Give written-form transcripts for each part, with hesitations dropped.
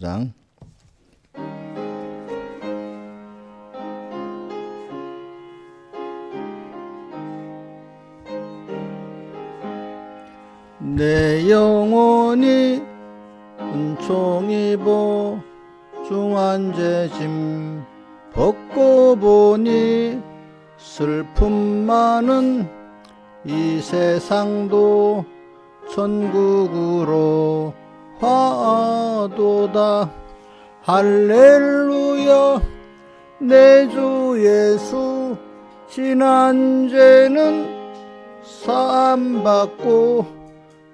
장 내 영혼이 은총 입어 중한 죄짐 벗고 보니 슬픔 많은 이 세상도 천국으로 화도다. 할렐루야. 내 주 예수 지난 죄는 사함받고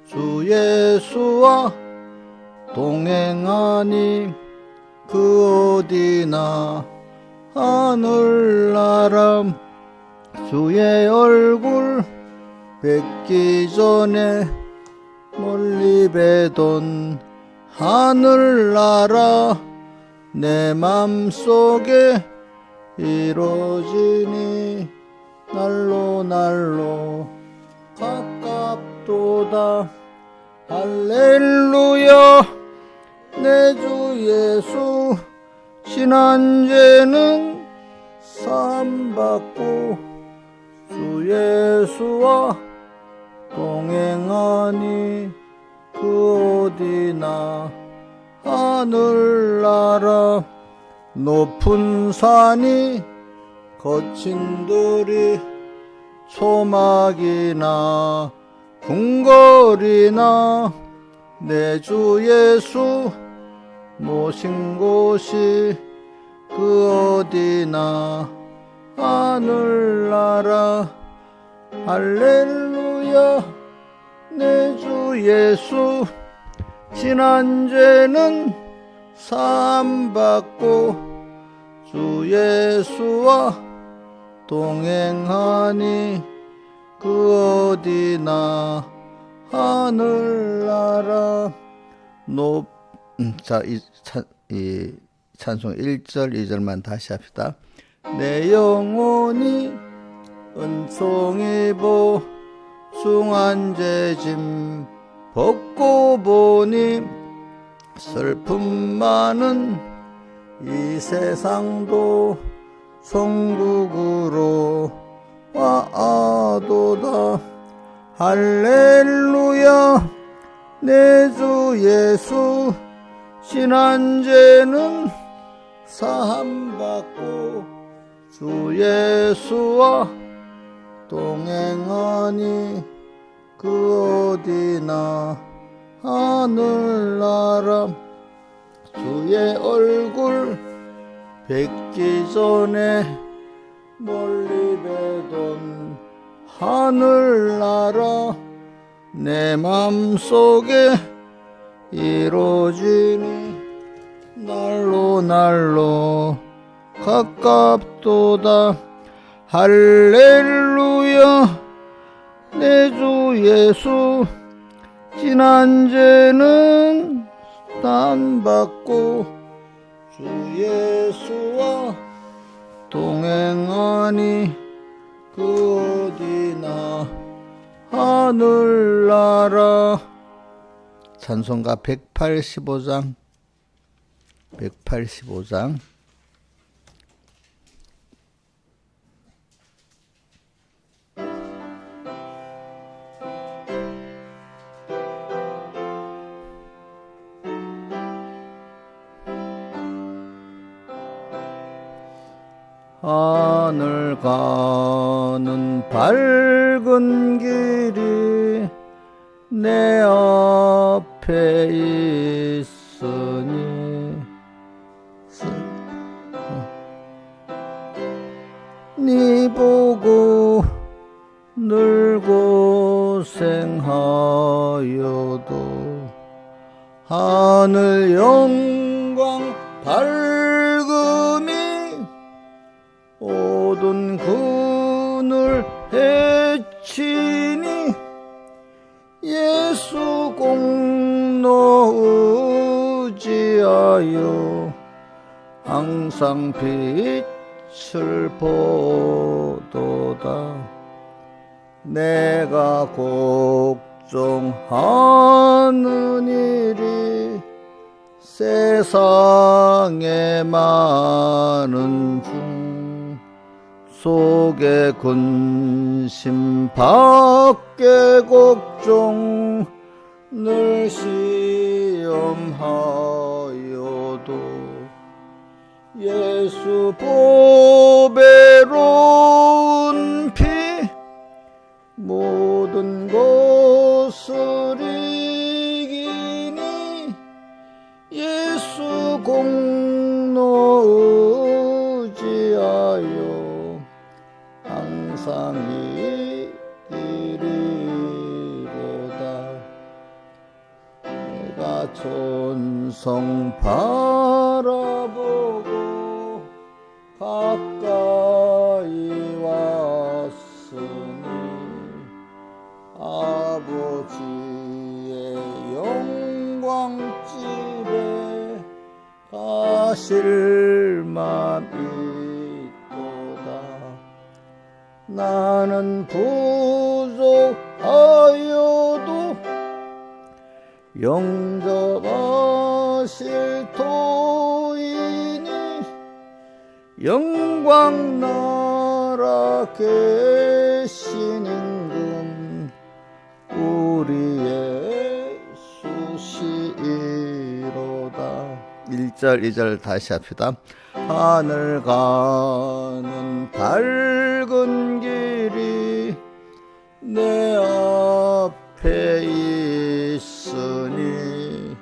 주 예수와 동행하니 그 어디나 하늘나라. 주의 얼굴 뵙기 전에 멀리 뵈던 하늘나라 내 맘속에 이루어지니 날로 날로 가깝도다. 할렐루야. 내 주 예수 지난 죄는 사함받고 주 예수와 동행하니 그 어디나 하늘나라. 높은 산이 거친 들이 초막이나 궁궐이나 내 주 예수 모신 곳이 그 어디나 하늘나라. 할렐루야. 내 주 예수 지난 죄는 사함받고 주 예수와 동행하니 그 어디나 하늘나라. 이 찬송 1절 2절만 다시 합시다. 내 영혼이 은총 입어 중한 죄짐 벗고 보니 슬픔 많은 이 세상도 천국으로 와도다. 할렐루야. 내 주 예수 지난 죄는 사함받고 주 예수와 동행하니 그 어디나 하늘나라. 주의 얼굴 뵙기 전에 멀리 뵈던 하늘나라 내 맘속에 이루어지니 날로 날로 가깝도다. 할렐루야. 내 주 예수 지난 죄는 사함받고 주 예수와 동행하니 그 어디나 하늘나라. 찬송가 185장 하늘 가는 밝은 길이 내 앞에 있으니 니 보고 늘 고생하여도 하늘 영광 밝음이 모든 그늘 헤치니 예수 공로 의지하여 항상 빛을 보도다. 내가 걱정하는 일이 세상에 많은 중 속에 근심 밖에 걱정 늘 시험하여도 예수 보배로운 피 모든 것을 이기니 예수 공로 의지하여 항상 이기리로다. 내가 천성 바라보고 가까이 왔으니 아버지의 영광집에 가실 맘이도다. 나는 부족하여도 영접하실 터이니 영광 나라 계신 임금 우리 예수시로다. 1절 2절 다시 합시다. 하늘 가는 밝은 길이 내 앞에 있으니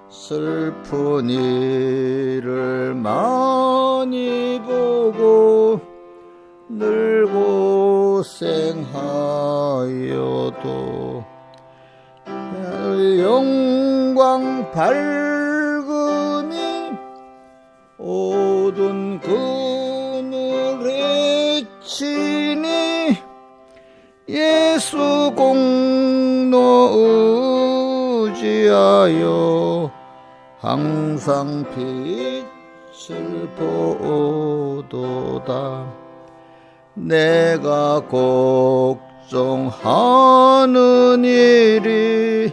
슬픈 일을 많이 보고 늘 고생하여도 영광 밝음이 어두운 그늘에 치니 예수 공로 의지하여 항상 빛을 보도다. 내가 걱정하는 일이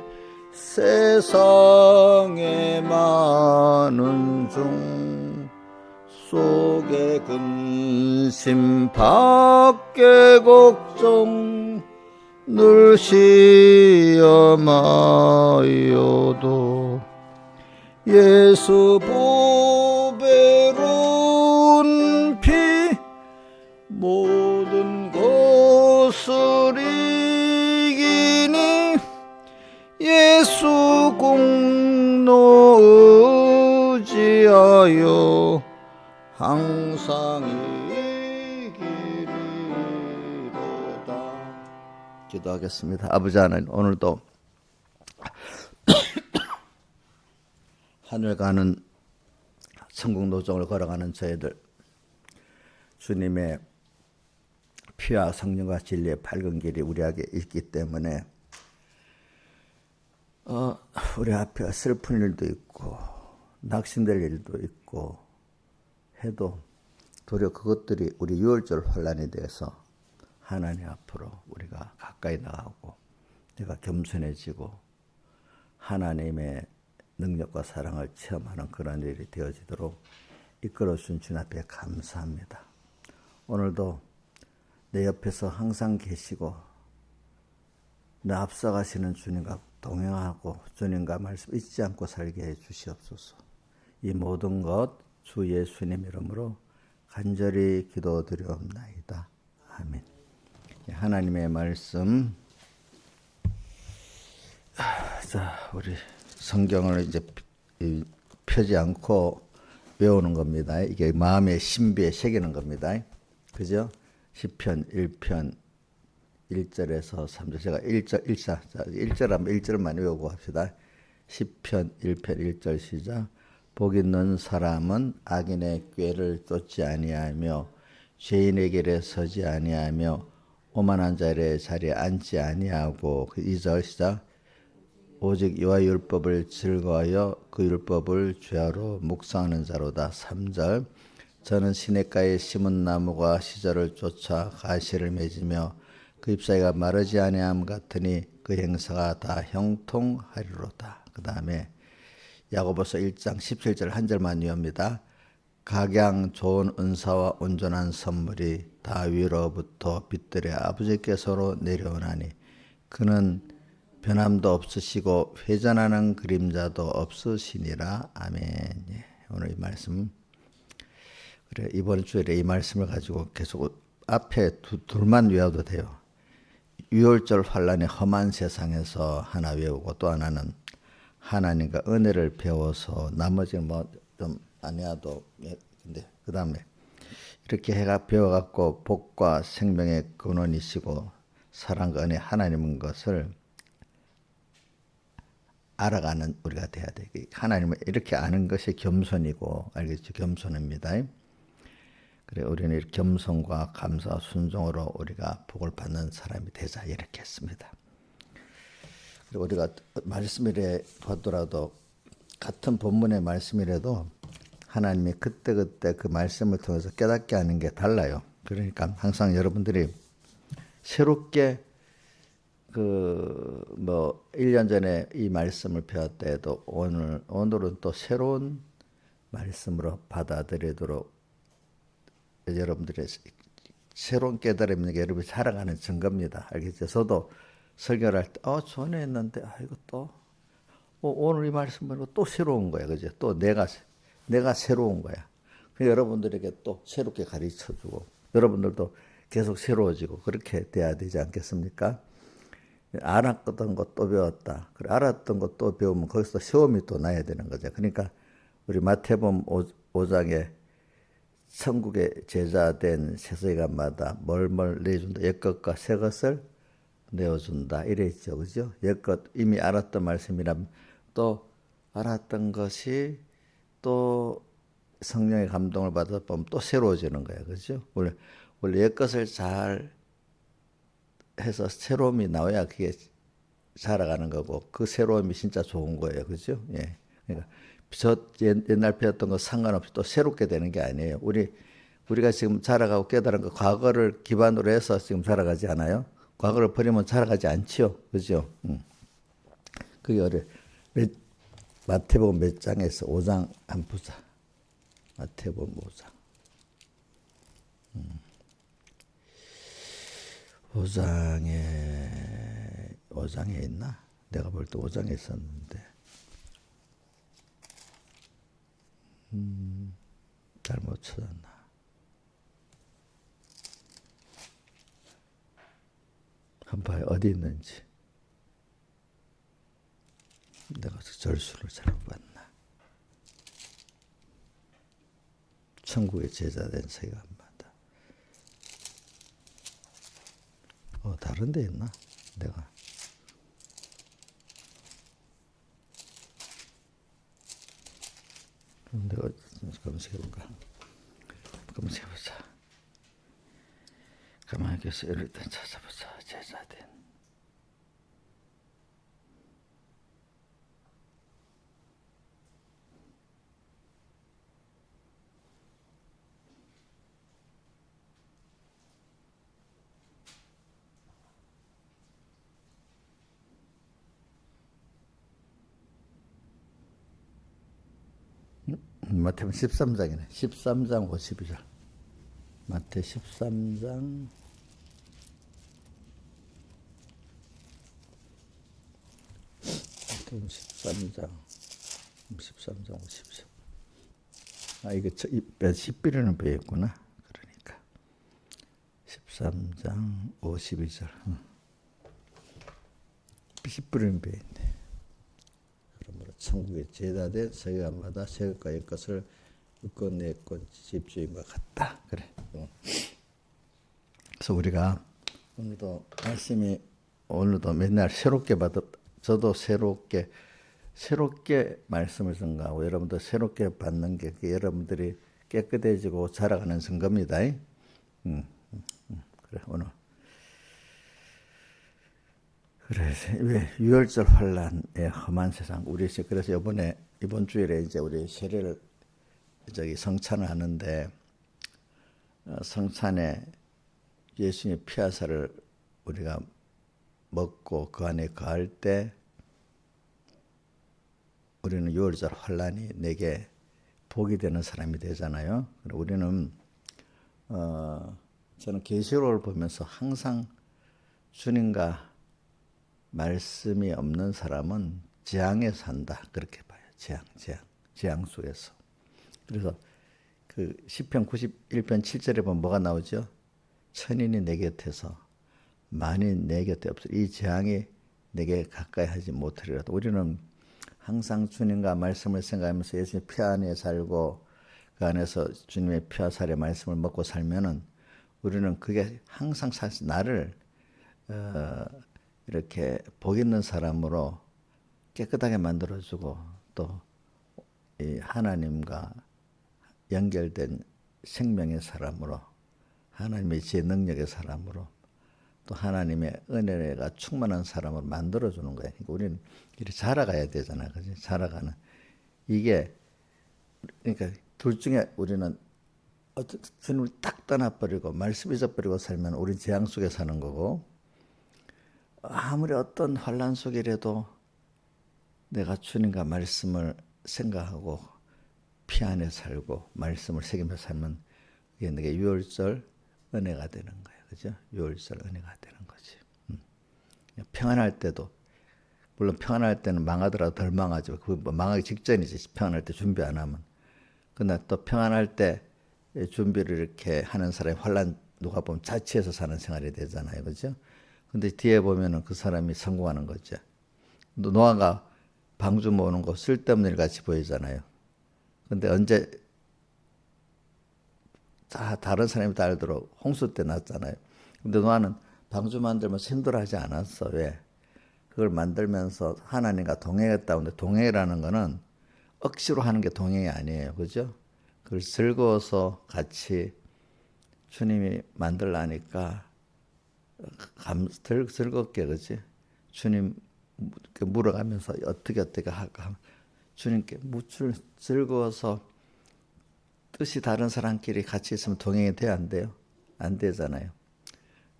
세상에 많은 중 속에 근심 밖에 걱정 늘 시험하여도 예수 보배로운 피 모든 것을 이기니 예수 공로 의지하여 항상 이기리로다. 기도하겠습니다. 아버지 하나님, 오늘도 하늘 가는 천국 노정을 걸어가는 저희들 주님의 피와 성령과 진리의 밝은 길이 우리에게 있기 때문에 우리 앞에 슬픈 일도 있고 낙심될 일도 있고 해도 도리어 그것들이 우리 유월절 혼란에 대해서 하나님 앞으로 우리가 가까이 나가고 내가 겸손해지고 하나님의 능력과 사랑을 체험하는 그런 일이 되어지도록 이끌어준 주님 앞에 감사합니다. 오늘도 내 옆에서 항상 계시고 내 앞서가시는 주님과 동행하고 주님과 말씀 잊지 않고 살게 해 주시옵소서. 이 모든 것 주 예수님 이름으로 간절히 기도드리옵나이다. 아멘. 하나님의 말씀. 자, 우리 성경을 이제 펴지 않고 외우는 겁니다. 이게 마음의 신비에 새기는 겁니다. 그죠? 시편 1편 1절에서 3절. 제가 1절 하면 1절만 외우고 합시다. 시편 1편 1절 시작. 복 있는 사람은 악인의 꾀를 쫓지 아니하며 죄인의 길에 서지 아니하며 오만한 자의 자리에 앉지 아니하고 2절 시작. 오직 여호와 율법을 즐거워하여 그 율법을 죄하로 묵상하는 자로다. 3절. 저는 시냇가에 심은 나무가 시절을 쫓아 가시를 맺으며 그 잎사귀가 마르지 아니함 같으니 그 행사가 다 형통하리로다. 그 다음에 야고보서 1장 17절 한 절만 이어입니다. 각양 좋은 은사와 온전한 선물이 다 위로부터 빛들의 아버지께서로 내려오나니 그는 변함도 없으시고 회전하는 그림자도 없으시니라. 아멘. 예, 오늘 이 말씀 그래 이번 주에 이 말씀을 가지고 계속 앞에 둘만 외워도 돼요. 유월절 환란의 험한 세상에서 하나 외우고 또 하나는 하나님과 은혜를 배워서 나머지는 뭐 좀 안 해도 근데 그 다음에 이렇게 해가 배워갖고 복과 생명의 근원이시고 사랑과 은혜 하나님인 것을 알아가는 우리가 돼야 돼. 하나님을 이렇게 아는 것이 겸손이고 알겠죠? 겸손입니다. 그래 우리는 이렇게 겸손과 감사와 순종으로 우리가 복을 받는 사람이 되자 이렇게 했습니다. 그리고 우리가 말씀이래 보더라도 같은 본문의 말씀이라도 하나님이 그때그때 그 말씀을 통해서 깨닫게 하는 게 달라요. 그러니까 항상 여러분들이 새롭게 그 뭐 1년 전에 이 말씀을 배웠다 해도 오늘은 또 새로운 말씀으로 받아들이도록 여러분들의 새로운 깨달음이 여러분이 살아가는 증거입니다. 알겠죠? 저도 설교를 할 때 전에 했는데 이거 또 오늘 이 말씀 보니까 또 새로운 거야. 그죠? 또 내가 새로운 거야. 여러분들에게 또 새롭게 가르쳐주고 여러분들도 계속 새로워지고 그렇게 돼야 되지 않겠습니까? 알았던 것 또 배웠다. 그래, 알았던 것 또 배우면 거기서 시험이 또 나야 되는 거죠. 그러니까 우리 마태복음 5장에 천국의 제자 된 세세간마다 뭘뭘 내준다. 옛것과 새것을 내어준다. 이랬죠. 그죠? 옛것 이미 알았던 말씀이라면 또 알았던 것이 또 성령의 감동을 받아 보면 또 새로워지는 거예요. 그죠? 원래 옛것을 잘 해서 새로움이 나와야 그게 살아가는 거고 그 새로움이 진짜 좋은 거예요. 그죠? 예. 그러니까 저 옛날 배웠던 거 상관없이 또 새롭게 되는 게 아니에요. 우리가 지금 자라가고 깨달은 거 과거를 기반으로 해서 지금 자라가지 않아요? 과거를 버리면 자라가지 않지요. 그죠? 그게 마태복음 몇 장에서 5장 안 보자. 마태복음 5장. 5장에 있나? 내가 볼 때 5장에 있었는데. 잘못 찾았나? 한번 봐요. 어디 있는지. 내가 절수를 잘못 봤나? 천국의 제자된 세간마다. 다른 데 있나? 내가. 그럼 내가 검색해볼까? 검색해보자. 가만히 계서 일단 찾아보자. 제자된. 마태복음 13장이네. 13장 52절. 마태 13장 13장 52절. 이거 10비례는 배웠구나. 그러니까 13장 52절. 10비례는 배웠네. 그러므로 천국의 제자된 세간마다 세금과 옛것을 육건 내건 집주인과 같다. 그래. 그래서 우리가 오늘도 맨날 새롭게 저도 새롭게 말씀을 증거하고 여러분도 새롭게 받는 게 여러분들이 깨끗해지고 자라가는 증거입니다. 그래 오늘 그래서 왜 유월절 환란의 험한 세상 우리 그래서 이번 주일에 이제 우리 세례를 성찬을 하는데 성찬에 예수님의 피화살을 우리가 먹고 그 안에 거할 때 우리는 6월절 환란이 내게 복이 되는 사람이 되잖아요. 우리는 저는 계시록을 보면서 항상 주님과 말씀이 없는 사람은 재앙에 산다 그렇게 봐요. 재앙 속에서. 그래서 그 시편 91편 7절에 보면 뭐가 나오죠? 천인이 내 곁에서 만인 내 곁에 없어 이 재앙이 내게 가까이 하지 못하리라도 우리는 항상 주님과 말씀을 생각하면서 예수님의 피 안에 살고 그 안에서 주님의 피와 살의 말씀을 먹고 살면은 우리는 그게 항상 나를 이렇게 복 있는 사람으로 깨끗하게 만들어주고 또 이 하나님과 연결된 생명의 사람으로 하나님의 지혜 능력의 사람으로 또 하나님의 은혜가 충만한 사람으로 만들어주는 거예요. 그러니까 우리는 이렇게 자라가야 되잖아요. 그죠? 자라가는. 이게, 그러니까 둘 중에 우리는 주님을 딱 떠나버리고 말씀 잊어버리고 살면 우리는 재앙 속에 사는 거고 아무리 어떤 환란 속이라도 내가 주님과 말씀을 생각하고 피 안에 살고 말씀을 새기며 살면 이게 내게 유월절 은혜가 되는 거예요. 그죠? 유월절 은혜가 되는 거지. 평안할 때도 물론 평안할 때는 망하더라도 덜 망하죠. 그 망하기 직전이지. 평안할 때 준비 안 하면. 그러나 또 평안할 때 준비를 이렇게 하는 사람이 환란 누가 보면 자취해서 사는 생활이 되잖아요. 그죠? 근데 뒤에 보면은 그 사람이 성공하는 거죠. 노아가 방주 모으는 거 쓸데없는 일 같이 보이잖아요. 근데 언제 다른 사람이 다 알도록 홍수 때 났잖아요. 근데 노아는 방주 만들면서 힘들어하지 않았어. 왜? 그걸 만들면서 하나님과 동행했다고. 근데 동행이라는 거는 억지로 하는 게 동행이 아니에요. 그죠? 그걸 즐거워서 같이 주님이 만들라니까 즐겁게, 그지? 주님 물어가면서 어떻게 할까? 주님께 묻을 즐거워서 뜻이 다른 사람끼리 같이 있으면 동행이 돼야 안 돼요? 안 되잖아요.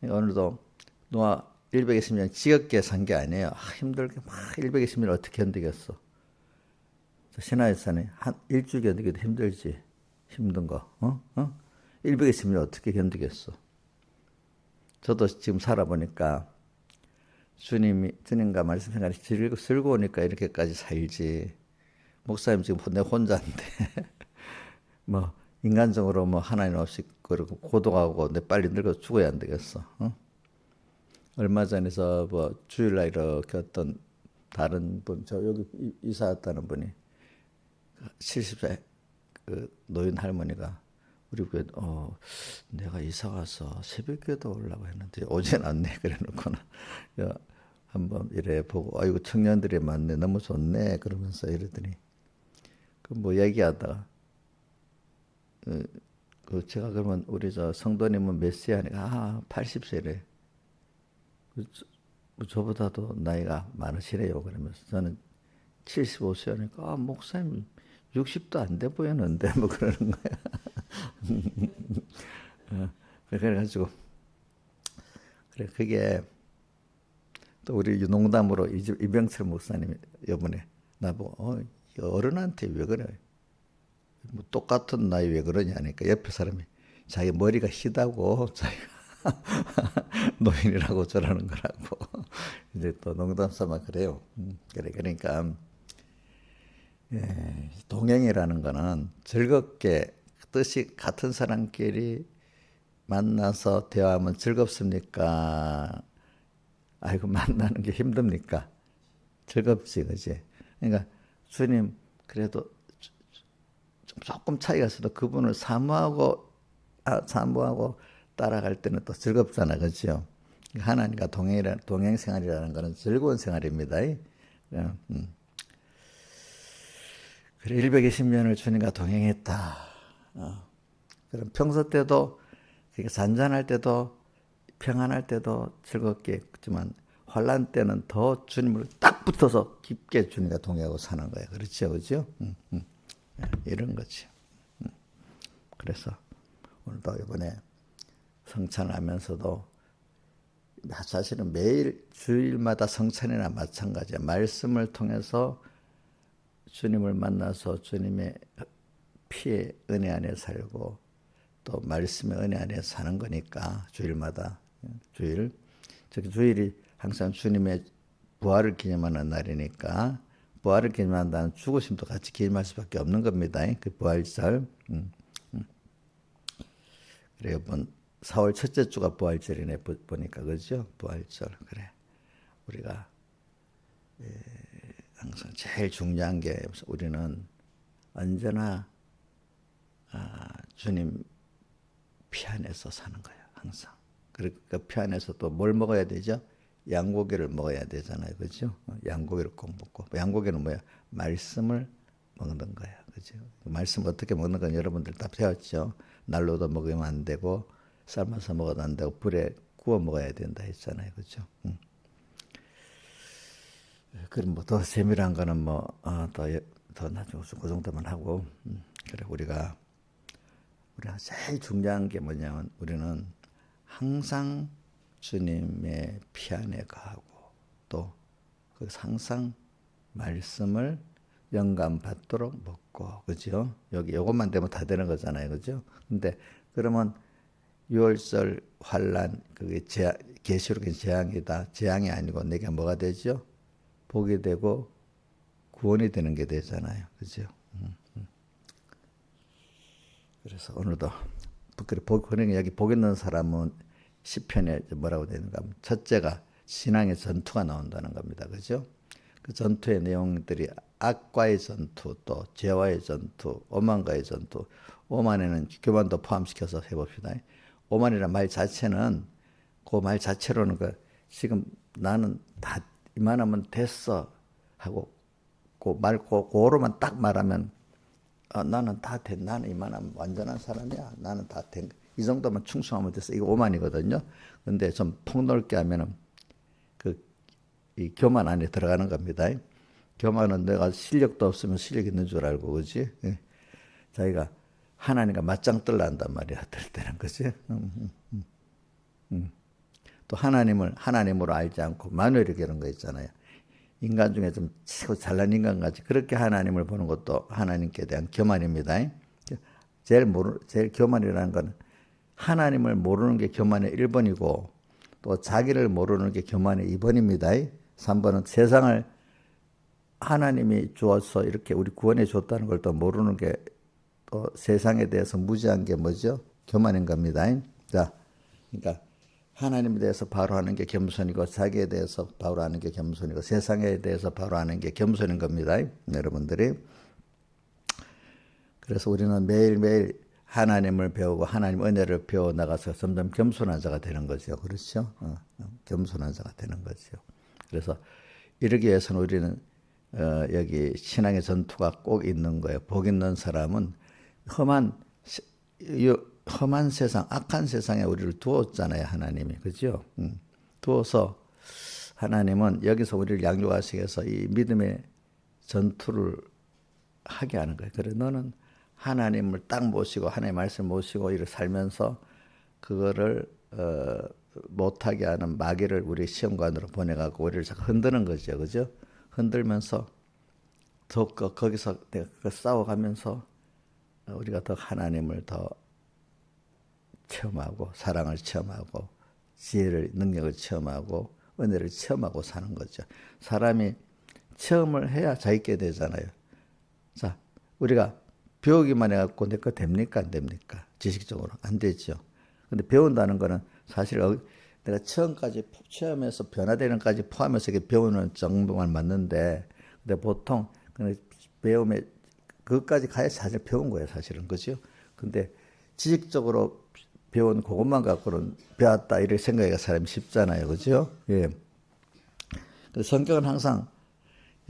오늘도 노아 120년 지겹게 산 게 아니에요. 힘들게 막 120년 어떻게 견디겠어? 신하에서는 한 일주일 견디기도 힘들지. 힘든 거. 120년 어떻게 견디겠어? 저도 지금 살아보니까 주님과 말씀 생활이 즐거우니까 이렇게까지 살지. 목사님 지금 내 혼자인데 뭐 인간적으로 뭐 하나님 없이 그리고 고독하고 내 빨리 늙어 죽어야 안 되겠어. 얼마 전에 뭐 주일날 이렇게 어떤 다른 분, 저 여기 이사 왔다는 분이 70세 그 노인 할머니가 우리 교회 내가 이사 와서 새벽기도 오려고 했는데 오진 않네 그래놓고는 한번 이래 보고 아이고 청년들이 많네 너무 좋네 그러면서 이러더니 그 뭐 얘기하다가 제가 그러면 우리 저 성도님은 몇 세 하니까 80세래. 저보다도 나이가 많으시래요. 그러면서 저는 75세 하니까 목사님 60도 안 돼 보였는데 뭐 그러는 거야. 그래가지고 그래 그게 또 우리 농담으로 이병철 목사님이 이번에 나보고 어른한테 왜 그래? 뭐 똑같은 나이 왜 그러냐니까 옆에 사람이 자기 머리가 희다고 자기가 노인이라고 저러는 거라고 이제 또 농담 삼아 그래요. 그래 그러니까 동행이라는 거는 즐겁게 뜻이 같은 사람끼리 만나서 대화하면 즐겁습니까? 아이고 만나는 게 힘듭니까? 즐겁지, 그지? 그러니까 주님 그래도 조금 차이가 있어도 그분을 사모하고 따라갈 때는 또 즐겁잖아, 그렇죠? 하나님과 동행 생활이라는 것은 즐거운 생활입니다. 그래 120년을 주님과 동행했다. 그럼 평소 때도 잔잔할 때도 평안할 때도 즐겁게 했지만 환란 때는 더 주님을 딱 붙어서 깊게 주님과 동행하고 사는 거예요. 그렇죠, 그렇죠? 이런 거지. 그래서 오늘도 이번에 성찬을 하면서도 사실은 매일 주일마다 성찬이나 마찬가지야. 말씀을 통해서 주님을 만나서 주님의 피의 은혜 안에 살고 또 말씀의 은혜 안에 사는 거니까 주일마다 주일 즉 주일이 항상 주님의 부활을 기념하는 날이니까 부활을 기념한다는 죽으심도 같이 기념할 수밖에 없는 겁니다. 그 부활절. 그래 이번 4월 첫째 주가 부활절이네 보니까 그죠? 부활절 그래 우리가 항상 제일 중요한 게 우리는 언제나 주님 피 안에서 사는 거예요. 항상. 그러니까 피 안에서 또 뭘 먹어야 되죠? 양고기를 먹어야 되잖아요. 그죠? 양고기를 꼭 먹고. 양고기는 뭐야? 말씀을 먹는 거예요. 그죠? 말씀 어떻게 먹는 건 여러분들 다 배웠죠? 날로도 먹으면 안 되고, 삶아서 먹어도 안 되고, 불에 구워 먹어야 된다 했잖아요. 그죠? 그럼 뭐 더 세밀한 거는 더 나중에 그 정도만 하고, 그래, 우리가 제일 중요한 게 뭐냐면, 우리는 항상 주님의 피 안에 거하고 또 그 항상 말씀을 영감 받도록 먹고 그죠? 여기 요것만 되면 다 되는 거잖아요. 그죠? 근데 그러면 6월절 환란 그게 계시록의 재앙이다. 재앙이 아니고 내게 뭐가 되죠? 복이 되고 구원이 되는 게 되잖아요. 그죠? 그래서 오늘도 여기 복 있는 사람은 시편에 뭐라고 되는가 하면 첫째가 신앙의 전투가 나온다는 겁니다. 그죠? 그 전투의 내용들이 악과의 전투, 또 죄와의 전투, 오만과의 전투. 오만에는 교만도 포함시켜서 해봅시다. 오만이라는 말 자체는 그 말 자체로는 지금 나는 다 이만하면 됐어 하고 그거로만 딱 말하면 나는 다 된, 나는 이만하면 완전한 사람이야. 나는 다 된, 이 정도만 충성하면 됐어. 이거 오만이거든요. 근데 좀 폭넓게 하면은 이 교만 안에 들어가는 겁니다. 교만은 내가 실력도 없으면 실력 있는 줄 알고, 그지? 자기가 하나님과 맞짱 뜨려 한단 말이야. 들 때는, 그지? 또 하나님으로 알지 않고 마누엘이 그런 거 있잖아요. 인간 중에 좀 최고 잘난 인간같이 그렇게 하나님을 보는 것도 하나님께 대한 교만입니다. 제일 교만이라는 건 하나님을 모르는 게 교만의 1번이고 또 자기를 모르는 게 교만의 2번입니다. 3번은 세상을 하나님이 주어서 이렇게 우리 구원해 줬다는 걸 또 모르는 게 또 세상에 대해서 무지한 게 뭐죠? 교만인 겁니다. 자, 그러니까 하나님에 대해서 바로 하는 게 겸손이고 자기에 대해서 바로 하는 게 겸손이고 세상에 대해서 바로 하는 게 겸손인 겁니다. 여러분들이. 그래서 우리는 매일매일 하나님을 배우고 하나님 은혜를 배워 나가서 점점 겸손한 자가 되는 거죠. 그렇죠? 겸손한 자가 되는 거죠. 그래서 이러기 위해서는 우리는 여기 신앙의 전투가 꼭 있는 거예요. 복 있는 사람은 험한 세상, 악한 세상에 우리를 두었잖아요. 하나님이. 그죠? 두어서 하나님은 여기서 우리를 양육하시기 위해서 이 믿음의 전투를 하게 하는 거예요. 그래 너는 하나님을 딱 모시고 하나님의 말씀을 모시고 이를 살면서 그거를 못하게 하는 마귀를 우리 시험관으로 보내갖고 우리를 자꾸 흔드는 거죠. 그죠? 흔들면서 더 거기서 내가 싸워가면서 우리가 더 하나님을 더 체험하고 사랑을 체험하고 지혜를 능력을 체험하고 은혜를 체험하고 사는 거죠. 사람이 체험을 해야 자기게 되잖아요. 자, 우리가 배우기만 해갖고 내 거 됩니까? 안 됩니까? 지식적으로 안 되죠. 근데 배운다는 거는 사실 내가 체험해서 변화되는까지 포함해서 이렇게 배우는 정도만 맞는데, 근데 보통 배움에 그것까지 가야 사실 배운 거예요, 사실은. 그죠? 근데 지식적으로 배운 그것만 갖고는 배웠다 이렇게 생각하기가 사람이 쉽잖아요. 그죠? 예. 성경은 항상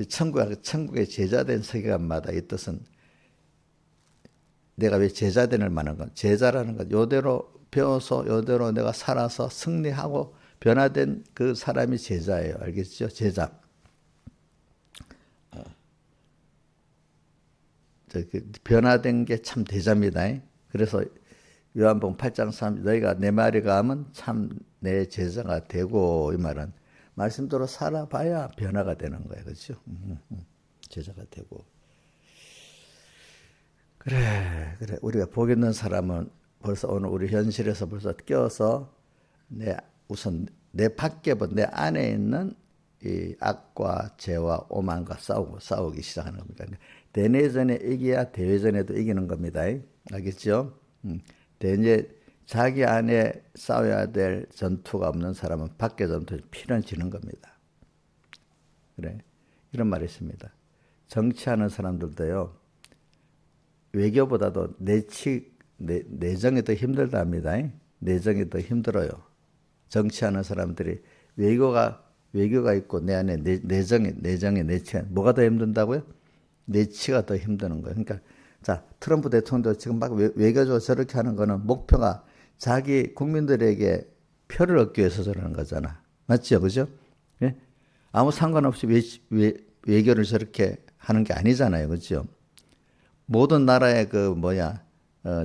천국의 제자된 세계관마다 이 뜻은 내가 왜 제자된을 말하는 건 제자라는 건 요대로 배워서 요대로 내가 살아서 승리하고 변화된 그 사람이 제자예요. 알겠죠? 제자. 변화된 게 참 대자입니다. 그래서 요한복음 8장 3 너희가 내 말이 가면 참 내 제자가 되고 이 말은 말씀대로 살아봐야 변화가 되는 거예요. 그렇죠? 제자가 되고 그래. 우리가 복 있는 사람은 벌써 오늘 우리 현실에서 벌써 껴서 우선 내 밖에 내 안에 있는 이 악과 죄와 오만과 싸우기 시작하는 겁니다. 대내전에 이겨야 대외전에도 이기는 겁니다. 알겠죠? 대내 자기 안에 싸워야 될 전투가 없는 사람은 밖에 전투에 피는 지는 겁니다. 그래. 이런 말이 있습니다. 정치하는 사람들도요. 외교보다도 내정이 더 힘들다 합니다. 내정이 더 힘들어요. 정치하는 사람들이 외교가 있고 내 안에 내치가 뭐가 더 힘든다고요? 내치가 더 힘드는 거예요. 그러니까 자 트럼프 대통령도 지금 막 외교적으로 저렇게 하는 거는 목표가 자기 국민들에게 표를 얻기 위해서 저러는 거잖아. 맞죠, 그죠? 예? 아무 상관없이 외교를 저렇게 하는 게 아니잖아요, 그죠? 모든 나라의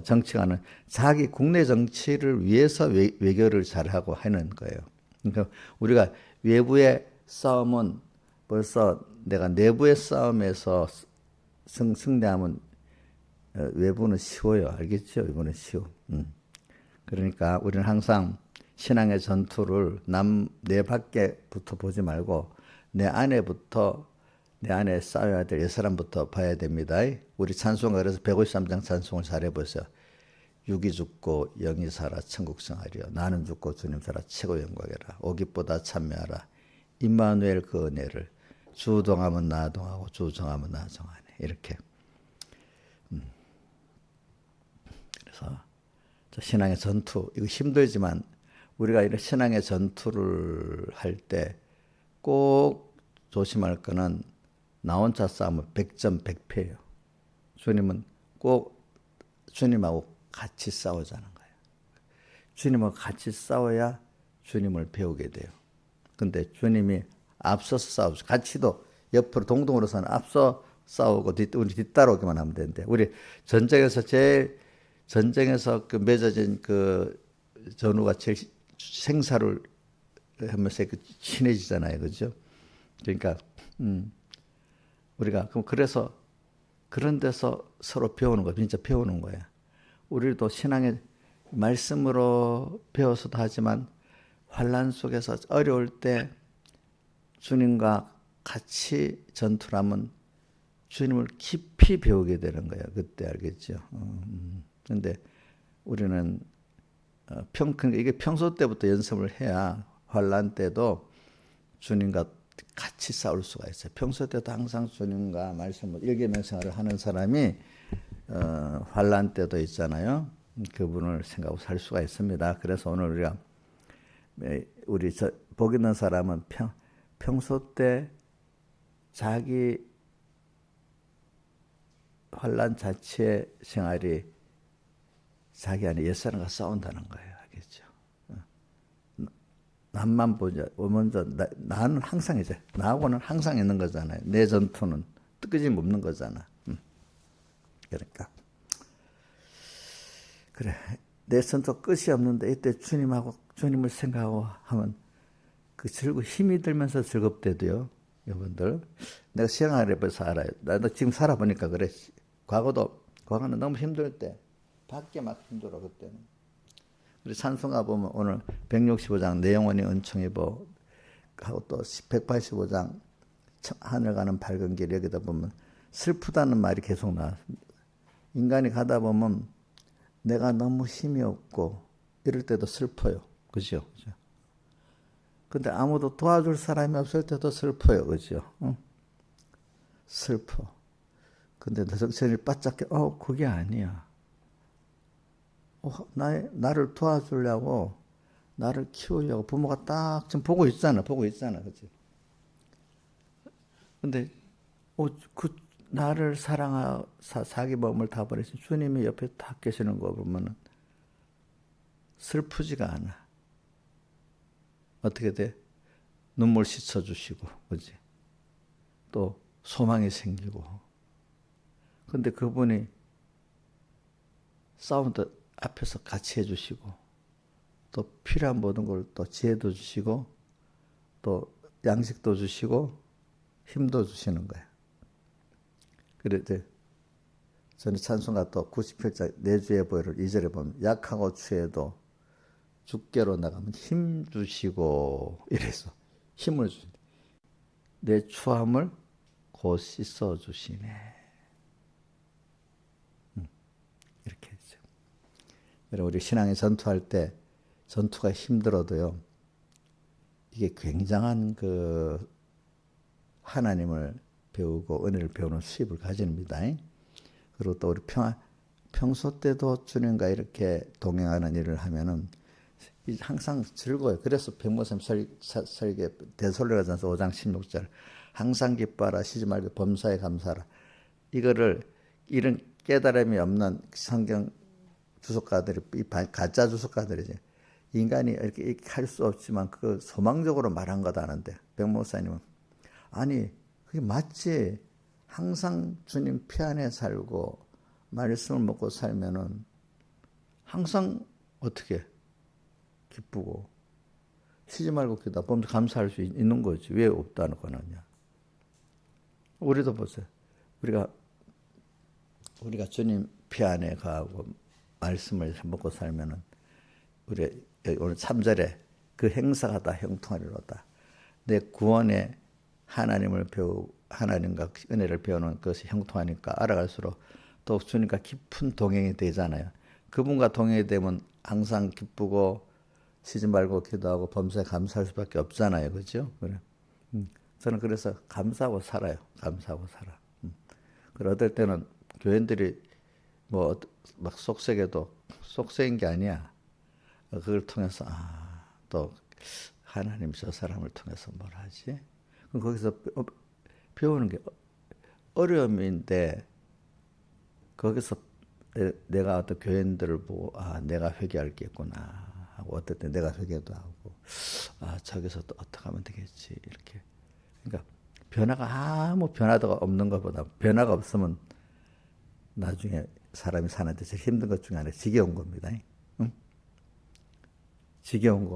정치가는 자기 국내 정치를 위해서 외교를 잘하고 하는 거예요. 그러니까 우리가 외부의 싸움은 벌써 내가 내부의 싸움에서 승리하면 외부는 쉬워요. 알겠죠? 외부는 쉬워. 그러니까 우리는 항상 신앙의 전투를 내 밖에부터 보지 말고 내 안에 싸워야 될 옛사람부터 봐야 됩니다. 우리 찬송가 그래서 153장 찬송을 잘 해보세요. 육이 죽고 영이 살아 천국 생활이여. 나는 죽고 주님 살아 최고 영광이라. 오깃보다 참여하라. 임마누엘 그 은혜를. 주 동하면 나 동하고 주 정하면 나 정하네. 이렇게. 그래서 신앙의 전투 이거 힘들지만 우리가 이런 신앙의 전투를 할 때 꼭 조심할 거는 나 혼자 싸우면 100점 100패예요. 주님은 꼭 주님하고 같이 싸우자는 거예요. 주님하고 같이 싸워야 주님을 배우게 돼요. 근데 주님이 앞서서 싸우죠. 같이도 옆으로 동동으로서는 앞서 싸우고 우리 뒤따라오기만 하면 되는데 우리 전쟁에서 그 맺어진 그 전우가 제일 생사를 하면서 친해지잖아요. 그죠? 그러니까 우리가 그래서 그런 데서 서로 배우는 거야. 진짜 배우는 거야. 우리도 신앙의 말씀으로 배워서도 하지만 환난 속에서 어려울 때 주님과 같이 전투를 하면 주님을 깊이 배우게 되는 거야. 그때 알겠죠? 그런데 우리는 그러니까 이게 평소 때부터 연습을 해야 환난 때도 주님과 같이 싸울 수가 있어요. 평소 때도 항상 주님과 말씀을 일계명생활을 하는 사람이 환난 때도 있잖아요. 그분을 생각하고 살 수가 있습니다. 그래서 오늘 우리가 복 있는 사람은 평소 때 자기 환난 자체의 생활이 자기 안에 옛사람과 싸운다는 거예요. 알겠죠? 남만 보자. 먼저 나는 항상 이제 나하고는 항상 있는 거잖아요. 내 전투는 끊임 없는 거잖아. 그러니까 그래 내 전투 끝이 없는데 이때 주님을 생각하고 하면 그 힘이 들면서 즐겁대도요. 여러분들 내가 생활해봐서 알아요. 나도 지금 살아보니까 그래. 과거는 너무 힘들 때 밖에 막 힘들어 그때는. 우리 찬송가 보면 오늘 165장 내 영혼이 은총이 보 하고 또 185장 하늘 가는 밝은 길 여기다 보면 슬프다는 말이 계속 나와. 인간이 가다 보면 내가 너무 힘이 없고 이럴 때도 슬퍼요. 그죠? 근데 아무도 도와줄 사람이 없을 때도 슬퍼요. 그죠? 슬퍼. 근데 내 정신이 바짝 그게 아니야. 나를 도와주려고, 나를 키우려고 부모가 딱 지금 보고 있잖아. 그치? 근데, 나를 자기 몸을 다 버리신 주님이 옆에 딱 계시는 거 보면은 슬프지가 않아. 어떻게 돼? 눈물 씻어주시고, 그치? 또 소망이 생기고. 근데 그분이 사운드 앞에서 같이 해주시고 또 필요한 모든 걸 또 지혜도 주시고 또 양식도 주시고 힘도 주시는 거야. 그래 이제 저는 찬송가 또 97장 내 주의 보혈을 2절에 보면 약하고 추해도 주께로 나가면 힘 주시고 이래서 힘을 주시네. 내 추함을 곧 씻어 주시네. 이렇게 했죠. 우리 신앙에 전투할 때 전투가 힘들어도요. 이게 굉장한 그 하나님을 배우고 은혜를 배우는 수입을 가집니다. 그리고 또 우리 평소 때도 주님과 이렇게 동행하는 일을 하면은 항상 즐거워요. 그래서 백모쌤 설계 대솔로가전서 5장 16절 항상 기뻐하라 쉬지 말고 범사에 감사하라. 이거를 이런 깨달음이 없는 성경 주석가들이 가짜 주석가들이지. 인간이 이렇게 할 수 없지만 그 소망적으로 말한 거다는데 백목사님은 아니 그게 맞지. 항상 주님 피 안에 살고 말씀을 먹고 살면은 항상 어떻게 기쁘고 쉬지 말고 기도하고 범사 감사할 수 있는 거지. 왜 없다는 거느냐. 우리도 보세요. 우리가 주님 피 안에 가고 말씀을 먹고 살면은 우리 오늘 3절에 그 행사가 다 형통하리로다. 내 구원에 하나님과 은혜를 배우는 것이 형통하니까 알아갈수록 또 주님과 깊은 동행이 되잖아요. 그분과 동행이 되면 항상 기쁘고 쉬지 말고 기도하고 범사에 감사할 수밖에 없잖아요. 그렇죠? 그래. 저는 그래서 감사하고 살아요. 감사하고 살아. 그리고 어떨 때는 교인들이 뭐 막 속색인 게 아니야. 그걸 통해서 또 하나님 저 사람을 통해서 뭘 하지? 그럼 거기서 배우는 게 어려움인데 거기서 내가 어떤 교인들을 보고 내가 회개할 게 있구나 하고 어떨 때 내가 회개도 하고 저기서 또 어떻게 하면 되겠지 이렇게. 그러니까 아무 변화가 없는 것보다 변화가 없으면 나중에 사람이 사는데 제일 힘든 것 중에 하나 지겨운 겁니다. 응? 지겨운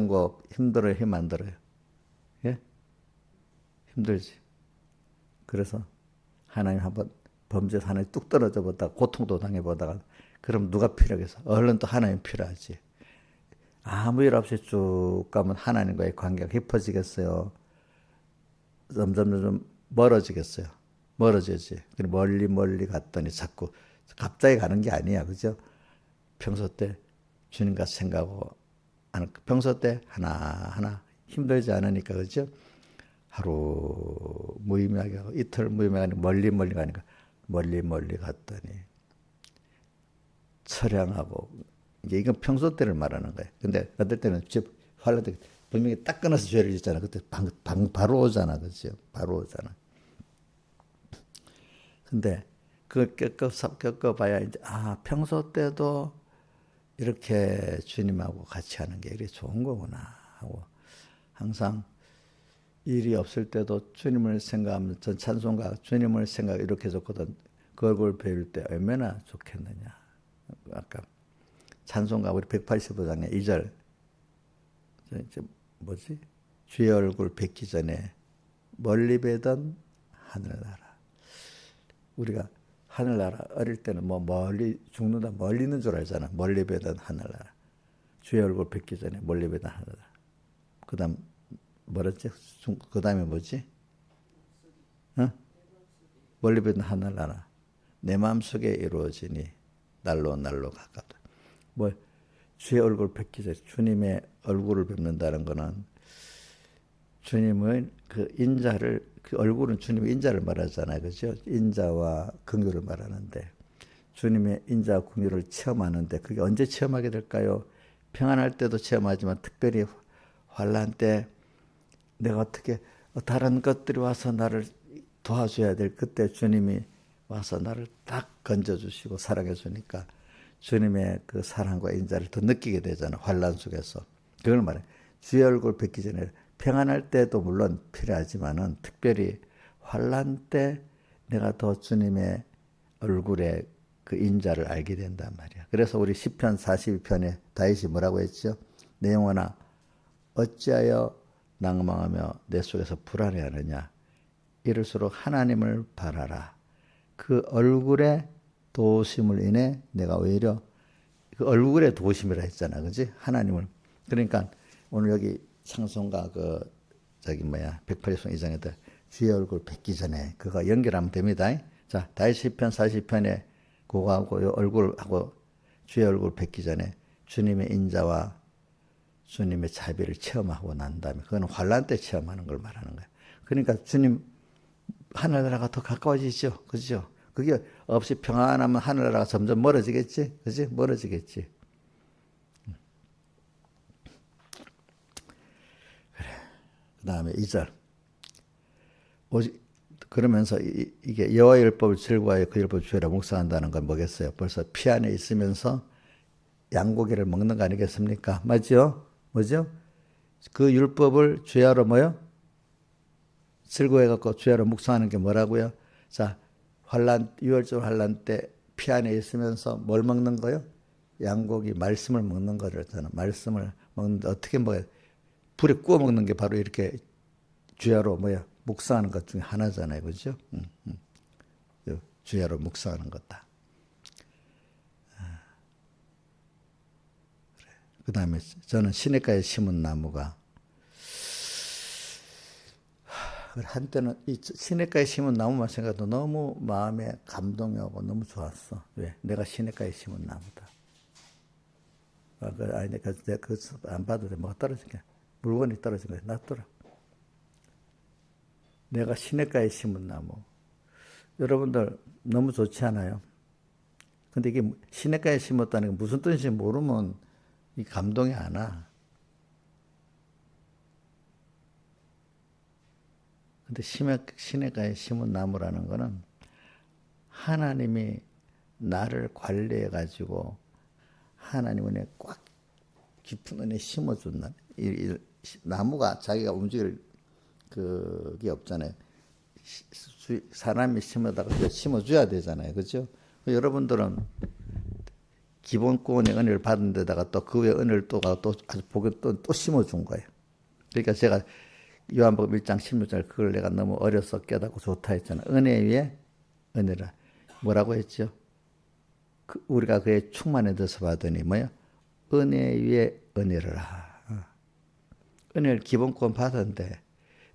거 힘들어요, 힘 안 들어요? 예? 힘들지. 그래서 하나님 한번 범죄에서 하나님 뚝 떨어져 보다가 고통도 당해보다가 그럼 누가 필요하겠어? 얼른 또 하나님 필요하지. 아무 일 없이 쭉 가면 하나님과의 관계가 깊어지겠어요? 점점 멀어지겠어요? 멀어지지. 그리고 멀리 갔더니 자꾸 갑자기 가는 게 아니야. 그죠? 평소 때 주님과 생각하고 평소 때 하나하나 힘들지 않으니까 그죠? 하루 무의미하게 하고 이틀 무의미하게 멀리 가니까 멀리 갔더니 처량하고 이건 평소 때를 말하는 거예요. 근데 어떨 때는 화날 때 분명히 딱 끊어서 죄를 짓잖아. 그때 바로 오잖아. 그죠? 바로 오잖아. 근데 그걸 겪어봐야 이제 평소 때도 이렇게 주님하고 같이 하는 게 이렇게 좋은 거구나 하고 항상 일이 없을 때도 주님을 생각하면 전 찬송가 주님을 생각 이렇게 좋거든. 그 얼굴 배울 때 얼마나 좋겠느냐. 아까 찬송가 우리 185장에 2절 뭐지? 주의 얼굴 뵙기 전에 멀리 뵈던 하늘나라. 우리가 하늘나라 어릴 때는 뭐 멀리 죽는다 멀리 있는 줄 알잖아. 멀리 뵈던 하늘나라. 주의 얼굴 뵙기 전에 멀리 뵈던 하늘나라. 그다음 뭐랬지? 그다음에 뭐지? 멀리 뵈던 하늘나라. 내 마음속에 이루어지니 날로 가깝다. 뭐 주의 얼굴 뵙기 전에 주님의 얼굴을 뵙는다는 거는 주님의 그 인자를 그 얼굴은 주님의 인자를 말하잖아요. 그죠? 인자와 긍휼을 말하는데 주님의 인자와 긍휼을 체험하는데 그게 언제 체험하게 될까요? 평안할 때도 체험하지만 특별히 환난 때 내가 어떻게 다른 것들이 와서 나를 도와줘야 될 그때 주님이 와서 나를 딱 건져주시고 사랑해주니까 주님의 그 사랑과 인자를 더 느끼게 되잖아. 환난 속에서. 그걸 말해. 주의 얼굴 뵙기 전에 평안할 때도 물론 필요하지만은 특별히 환난 때 내가 더 주님의 얼굴에 그 인자를 알게 된단 말이야. 그래서 우리 시편 42편에 다윗이 뭐라고 했죠? 내 영혼아 어찌하여 낭망하며 내 속에서 불안해하느냐. 이럴수록 하나님을 바라라. 그 얼굴에 도우심을 인해 내가 오히려 그 얼굴에 도우심이라 했잖아, 그지? 하나님을. 그러니까 오늘 여기 찬송가 그 저기 뭐야 180송 이장에다 주의 얼굴 뵙기 전에 그거 연결하면 됩니다. 자, 다윗 시편 40편에 그거하고 요 얼굴하고 주의 얼굴 뵙기 전에 주님의 인자와 주님의 자비를 체험하고 난 다음에 그거는 환난 때 체험하는 걸 말하는 거야. 그러니까 주님 하늘나라가 더 가까워지죠, 그죠? 그게 없이 평안하면 하늘나라가 점점 멀어지겠지, 그지? 멀어지겠지. 그래. 그 다음에 2절. 오직 그러면서 이게 여호와의 율법을 즐거워하여 그 율법을 주의라 묵상한다는 건 뭐겠어요? 벌써 피 안에 있으면서 양고기를 먹는 거 아니겠습니까? 맞죠? 뭐죠? 그 율법을 주야로 뭐요? 즐거워해갖고 주야로 묵상하는 게 뭐라고요? 자, 환란, 유월절 환란 때 피 안에 있으면서 뭘 먹는 거요? 양고기, 말씀을 먹는 거를 저는 말씀을 먹는데 어떻게 먹어요? 불에 구워 먹는 게 바로 이렇게 주야로 뭐야? 묵상하는 것 중에 하나잖아요, 그죠? 주야로 묵상하는 거다. 그 다음에 저는 시냇가에 심은 나무가 한때는 이 시냇가에 심은 나무만 생각해도 너무 마음에 감동이 오고 너무 좋았어. 왜? 내가 시냇가에 심은 나무다. 아니, 내가 안 봐도 돼. 뭐가 떨어진 게 물건이 떨어진 거야. 놔둬라. 내가 시냇가에 심은 나무. 여러분들 너무 좋지 않아요? 근데 이게 시냇가에 심었다는 게 무슨 뜻인지 모르면 이 감동이 안 와. 근데 시냇가에 심은 나무라는 거는 하나님이 나를 관리해 가지고 하나님 은혜 꽉 깊은 은혜 심어준 나무가 자기가 움직일 그게 없잖아요. 사람이 심어다가 심어줘야 되잖아요, 그렇죠? 여러분들은 기본권의 은혜를 받은 데다가 또 그 외 은혜를 또 아주 복을 또 심어준 거예요. 그러니까 제가 요한복음 1장 16절 그걸 내가 너무 어려서 깨닫고 좋다 했잖아. 은혜 위에 은혜라. 뭐라고 했죠? 우리가 그의 충만에 들어서 받으니 뭐야? 은혜 위에 은혜를 하. 은혜를 기본권 받았는데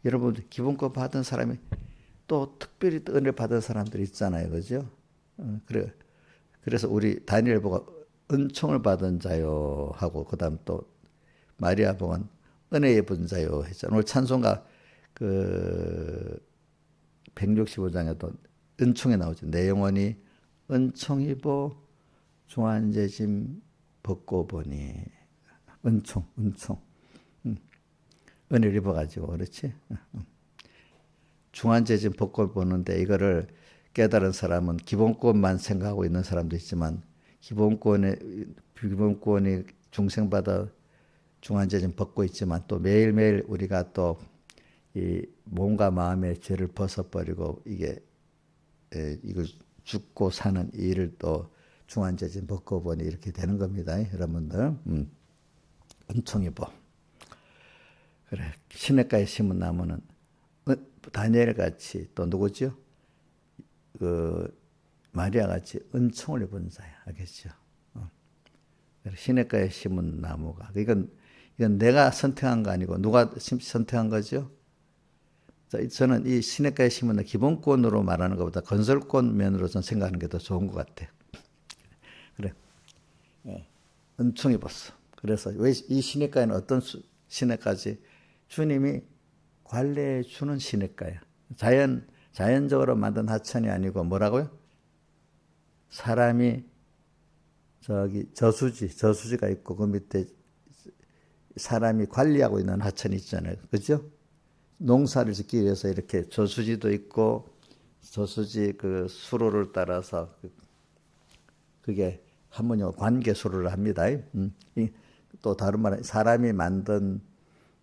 여러분 기본권 받은 사람이 또 특별히 또 은혜를 받은 사람들이 있잖아요. 그죠? 그래서 우리 다니엘 보고 은총을 받은 자요 하고 그다음 또 마리아 보고 은혜의 분자요 했잖아요. 오늘 찬송가 그 165장에도 은총에 나오죠. 내 영혼이 은총 입어 중한제짐 벗고 보니 은총 은혜를 입어가지고 그렇지. 중한제짐 벗고 보는데 이거를 깨달은 사람은 기본권만 생각하고 있는 사람도 있지만 기본권이 중생받아 중한제짐 벗고 있지만 또 매일매일 우리가 또 이 몸과 마음의 죄를 벗어버리고 이걸 죽고 사는 이 일을 또 중한제짐 벗고 보니 이렇게 되는 겁니다. 여러분들 은총이 보. 그래 시냇가에 심은 나무는 다니엘 같이 또 누구죠? 그 마리아 같이 은총을 입은 자야. 알겠죠? 시냇가에 심은 나무가 이건 내가 선택한 거 아니고 누가 선택한 거죠? 저는 이 시냇가에 심은 기본권으로 말하는 것보다 건설권 면으로 저는 생각하는 게 더 좋은 것 같아. 그래, 은총 입었어. 그래서 왜 이 시냇가에는 어떤 시냇가지? 주님이 관리해 주는 시냇가야. 자연적으로 만든 하천이 아니고 뭐라고요? 사람이 저수지가 있고 그 밑에 사람이 관리하고 있는 하천이 있잖아요. 그죠? 농사를 짓기 위해서 이렇게 저수지도 있고 저수지 그 수로를 따라서 그게 한문으로 관계수로를 합니다. 또 다른 말은 사람이 만든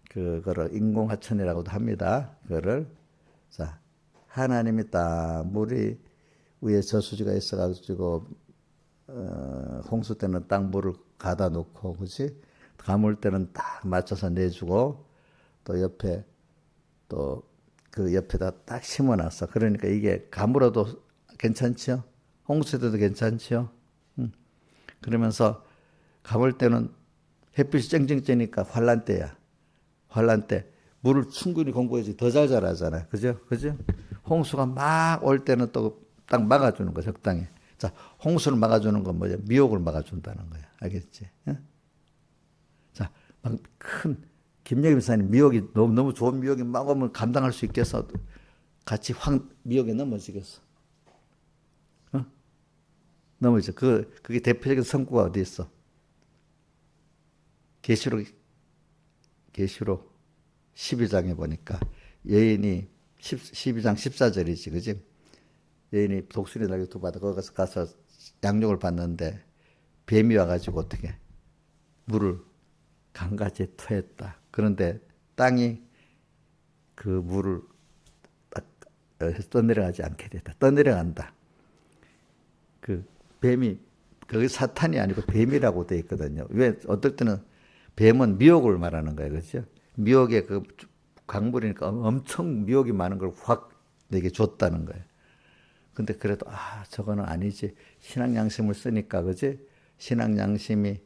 그거를 인공하천이라고도 합니다. 그거를 자 하나님이 딱 물이 위에 저수지가 있어가지고 홍수 때는 딱 물을 가다 놓고 그렇지 가물 때는 딱 맞춰서 내주고 또 옆에 또 그 옆에다 딱 심어놨어. 그러니까 이게 가물어도 괜찮죠? 홍수 때도 괜찮죠. 그러면서 가물 때는 햇빛이 쨍쨍 쬐니까 환란 때야. 환란 때 물을 충분히 공급해야지 더 잘 자라잖아요. 그죠? 그죠? 홍수가 막 올 때는 또 딱 막아주는 거 적당히. 자, 홍수를 막아주는 건 뭐냐? 미혹을 막아준다는 거야. 알겠지? 응? 자, 막 큰 김영임 목사님 미혹이 너무 좋은 미혹이 막 오면 감당할 수 있겠어? 같이 확 미혹에 넘어지겠어? 어? 넘어져. 그게 대표적인 성구가 어디 있어? 계시록 12장에 보니까 여인이 12장 14절이지, 그지? 여인이 독수리 날개 두 받아 거기서 가서 양육을 받는데 뱀이 와가지고 어떻게 물을 강같이 토했다. 그런데 땅이 그 물을 딱 떠내려가지 않게 됐다. 떠내려간다. 그 뱀이 거기 사탄이 아니고 뱀이라고 돼 있거든요. 왜 어떨 때는 뱀은 미혹을 말하는 거예요, 그렇죠? 미혹의 그 강물이니까 엄청 미혹이 많은 걸 확 내게 줬다는 거예요. 근데 그래도 저거는 아니지. 신앙 양심을 쓰니까 그지? 신앙 양심이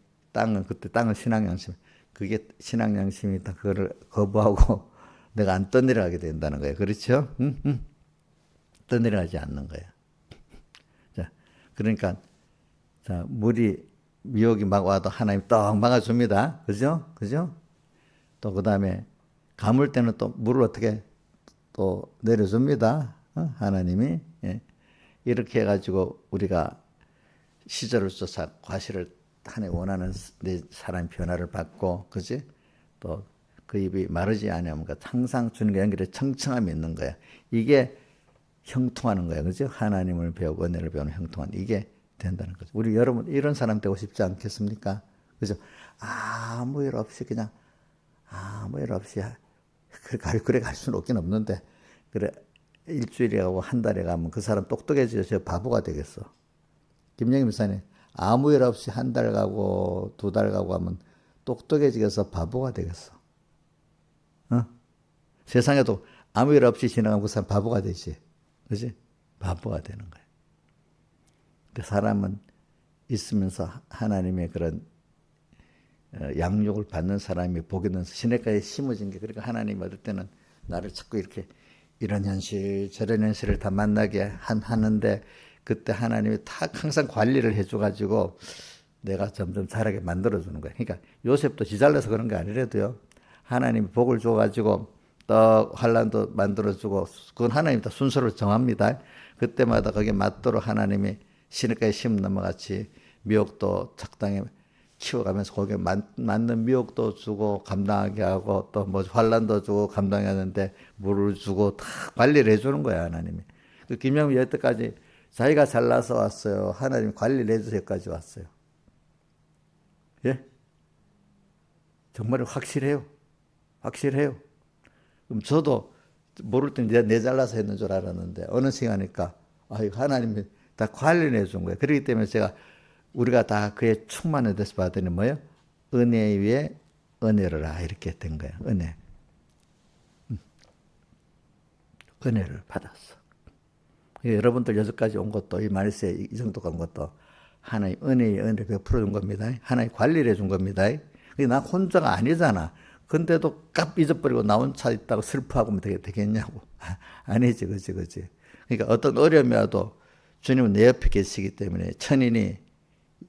그때 땅은 신앙 양심. 그게 신앙 양심이 다 그거를 거부하고 내가 안 떠내려가게 된다는 거예요. 그렇죠? 응? 응. 떠내려가지 않는 거예요. 자, 그러니까 자, 물이 미혹이 막 와도 하나님 떡 막아줍니다. 그죠? 그죠? 또 그다음에 가물 때는 또 물을 어떻게 또 내려줍니다. 하나님이. 예. 이렇게 해가지고 우리가 시절로서 과실을 하나님 원하는 내 사람 변화를 받고, 그지? 또 그 입이 마르지 않으면 항상 주님과 연결해 청청함이 있는 거야. 이게 형통하는 거야, 그죠? 하나님을 배우고 은혜를 배우는 형통한 이게 된다는 거죠. 우리 여러분 이런 사람 되고 싶지 않겠습니까? 그죠? 아무 일 없이 그냥 아무 일 없이 그래 갈 수는 없긴 없는데 그래 일주일에 가고 한 달에 가면 그 사람 똑똑해져서 바보가 되겠어. 김영임 목사님 아무 일 없이 한 달 가고 두 달 가고 하면 똑똑해지겠어 바보가 되겠어. 어? 세상에도 아무 일 없이 지나가면 그 사람 바보가 되지. 그지? 바보가 되는 거야. 근데 사람은 있으면서 하나님의 그런 양육을 받는 사람이 복이 있는 시냇가에 심어진 게 그러니까 하나님이 어떨 때는 나를 자꾸 이렇게 이런 현실 저런 현실을 다 만나게 하는데 그때 하나님이 다 항상 관리를 해줘가지고 내가 점점 잘하게 만들어주는 거예요. 그러니까 요셉도 지 잘라서 그런 게 아니라도요. 하나님이 복을 줘가지고 또 환란도 만들어주고 그건 하나님이 다 순서를 정합니다. 그때마다 거기에 맞도록 하나님이 시냇가에 심은 나무 같이 미혹도 적당히 키워가면서 거기에 맞는 미혹도 주고 감당하게 하고 또 뭐 환란도 주고 감당해야 하는데 물을 주고 다 관리를 해주는 거야 하나님이. 그 김영미 여태까지 자기가 잘나서 왔어요. 하나님이 관리를 해주세요 여기까지 왔어요. 예? 정말 확실해요. 확실해요. 그럼 저도 모를 때 내 잘라서 했는 줄 알았는데 어느 시간이니까 하나님이 다 관리를 해준 거예요. 그렇기 때문에 우리가 다 그의 충만에 대해서 받으니 뭐예요? 은혜 위에 은혜를 이렇게 된 거예요. 은혜. 은혜를 받았어. 여러분들 여기까지 온 것도 이 말세 이 정도 간 것도 하나님 은혜의 은혜를 베풀어 준 겁니다. 하나님 관리를 해준 겁니다. 나 혼자가 아니잖아. 근데도 깝 잊어버리고 나 혼자 있다고 슬퍼하고 되겠냐고. 아니지, 그지. 그러니까 어떤 어려움이 와도 주님은 내 옆에 계시기 때문에 천인이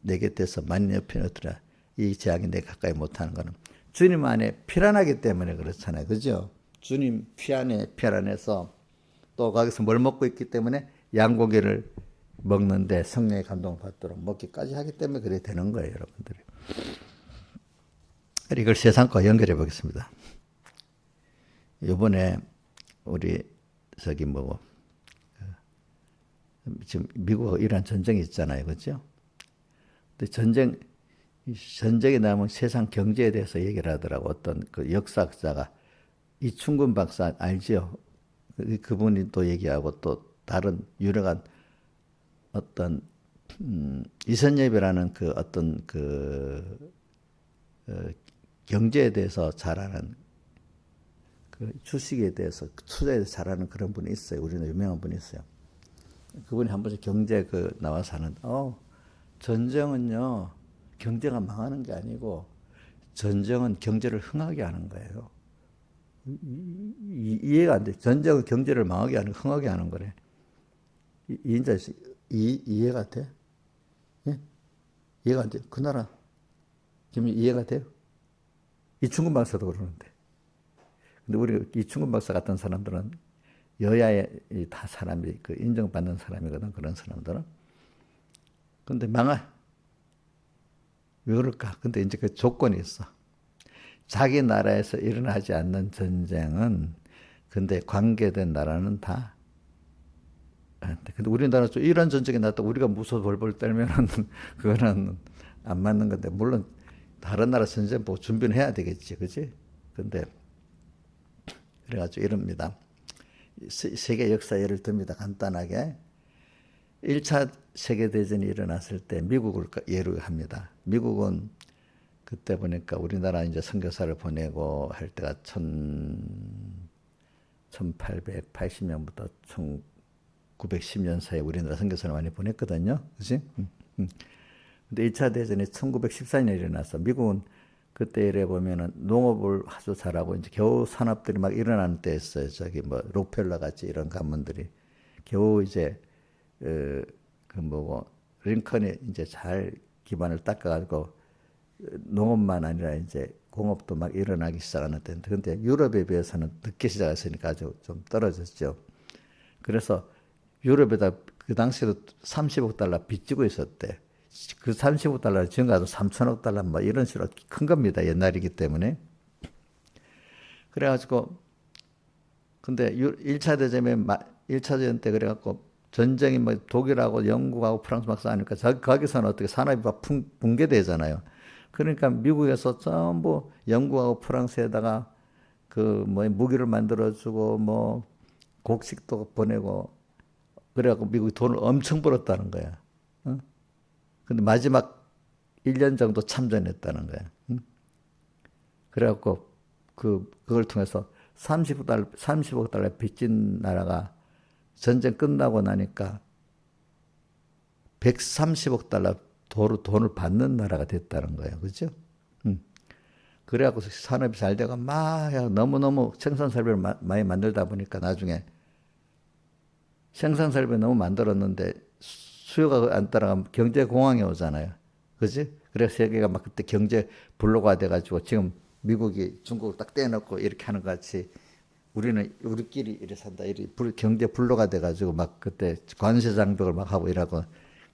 내 곁에서 만인 옆에 어떠라. 이 재앙이 내 가까이 못하는 거는 주님 안에 편안하기 때문에 그렇잖아요. 그죠? 주님 피 안에 편안해서 또 거기서 뭘 먹고 있기 때문에 양고기를 먹는데 성령의 감동을 받도록 먹기까지 하기 때문에 그래 되는 거예요, 여러분들이. 이걸 세상과 연결해 보겠습니다. 이번에 우리 지금 미국하고 이란 전쟁이 있잖아요, 그렇죠? 근데 전쟁이 나면 세상 경제에 대해서 얘기를 하더라고. 어떤 그 역사학자가 이충근 박사 알죠? 그분이 또 얘기하고 또 다른 유력한 어떤 이선엽이라는 그 어떤 경제에 대해서 잘 아는 그 주식에 대해서 투자에 대해서 잘 아는 그런 분이 있어요. 우리는 유명한 분이 있어요. 그분이 한 번씩 경제 나와서 하는데, 전쟁은요, 경제가 망하는 게 아니고, 전쟁은 경제를 흥하게 하는 거예요. 이해가 안 돼. 전쟁은 경제를 망하게 하는, 흥하게 하는 거래. 이해자, 이해가 돼? 예? 이해가 안 돼. 그 나라, 지금 이해가 돼요? 이충근 박사도 그러는데. 근데 우리 이충근 박사 같은 사람들은 여야에 다 사람이 인정받는 사람이거든. 그런 사람들은. 근데 왜 그럴까? 근데 이제 그 조건이 있어. 자기 나라에서 일어나지 않는 전쟁은 근데 관계된 나라는 다. 근데 우리나라 좀 이런 전쟁이 났다 우리가 무서워 벌벌 떨면은 그거는 안 맞는 건데 물론 다른 나라 전쟁 보고 준비는 해야 되겠지, 그지? 근데 그래가지고 이럽니다. 세계 역사 예를 듭니다. 간단하게 1차 세계대전이 일어났을 때 미국을 예로 합니다. 미국은 그때 보니까 우리나라 이제 선교사를 보내고 할 때가 1880년부터 1910년 사이에 우리나라 선교사를 많이 보냈거든요. 그치? 근데 2차 대전이 1914년에 일어났어. 미국은 그때 이래 보면은 농업을 아주 잘하고 이제 겨우 산업들이 막 일어나는 때였어요. 저기 뭐 록펠러 같이 이런 가문들이 겨우 이제 링컨이 이제 잘 기반을 닦아가지고 농업만 아니라 이제 공업도 막 일어나기 시작하는 때인데, 근데 유럽에 비해서는 늦게 시작했으니까 아주 좀 떨어졌죠. 그래서 유럽에다 그 당시에도 30억 달러 빚지고 있었대. 그 30억 달러 지금 가도 3천억 달러 뭐 이런 식으로 큰 겁니다. 옛날이기 때문에. 그래가지고 근데 1차 대전 때 그래갖고 전쟁이 뭐 독일하고 영국하고 프랑스 막 싸우니까 거기서는 어떻게 산업이 막 붕괴되잖아요. 그러니까 미국에서 전부 영국하고 프랑스에다가 그 뭐 무기를 만들어주고 뭐 곡식도 보내고 그래갖고 미국이 돈을 엄청 벌었다는 거야. 어? 근데 마지막 1년 정도 참전했다는 거야. 응? 그래갖고 그걸 통해서 30억 달러 빚진 나라가 전쟁 끝나고 나니까 130억 달러 돈을 받는 나라가 됐다는 거예요. 그죠? 그래갖고 산업이 잘 되고 막 너무너무 생산설비를 많이 만들다 보니까 나중에 생산설비 너무 만들었는데 수요가 안 따라가면 경제공황이 오잖아요. 그지? 그래서 세계가 막 그때 경제 불로가 돼가지고 지금 미국이 중국을 딱 떼어놓고 이렇게 하는 것 같이 우리끼리 이래 산다. 이래 경제 불로가 돼가지고 막 그때 관세 장벽을 막 하고 이러고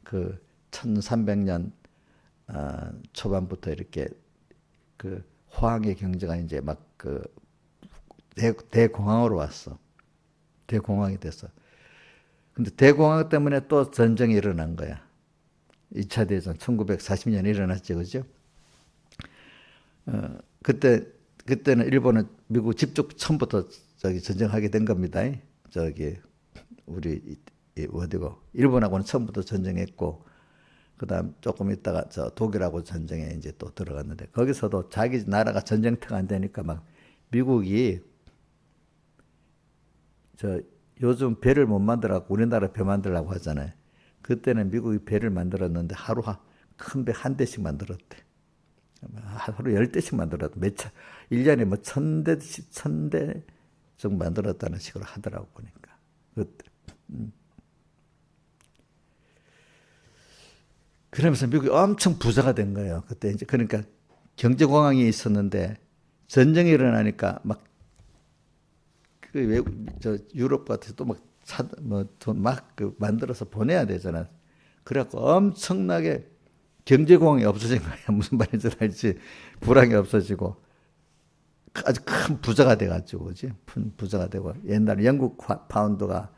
그 1300년 초반부터 이렇게 그 호황의 경제가 이제 막 그 대공황으로 왔어. 대공황이 됐어. 근데 대공황 때문에 또 전쟁이 일어난 거야. 2차 대전 1940년에 일어났죠. 그죠? 그때는 일본은 미국 집중 처음부터 저기 전쟁하게 된 겁니다. 저기 우리 어디고 일본하고는 처음부터 전쟁했고 그다음 조금 있다가 저 독일하고 전쟁에 이제 또 들어갔는데 거기서도 자기 나라가 전쟁터가 안 되니까 막 미국이 저 요즘 배를 못 만들어갖고 우리나라 배 만들라고 하잖아요. 그때는 미국이 배를 만들었는데 하루 큰 배 한 대씩 만들었대. 하루 10대씩 만들었대. 1년에 뭐 1000대 정도 만들었다는 식으로 하더라고 보니까. 그때. 그러면서 미국이 엄청 부자가 된 거예요. 그때 이제 그러니까 경제공황이 있었는데 전쟁이 일어나니까 막 저 유럽 같은 또막뭐돈막 만들어서 보내야 되잖아. 그래갖고 엄청나게 경제공황이 없어진 거야. 무슨 말인지 알지? 불황이 없어지고 아주 큰 부자가 돼가지고, 그지? 큰 부자가 되고 옛날에 영국 파운드가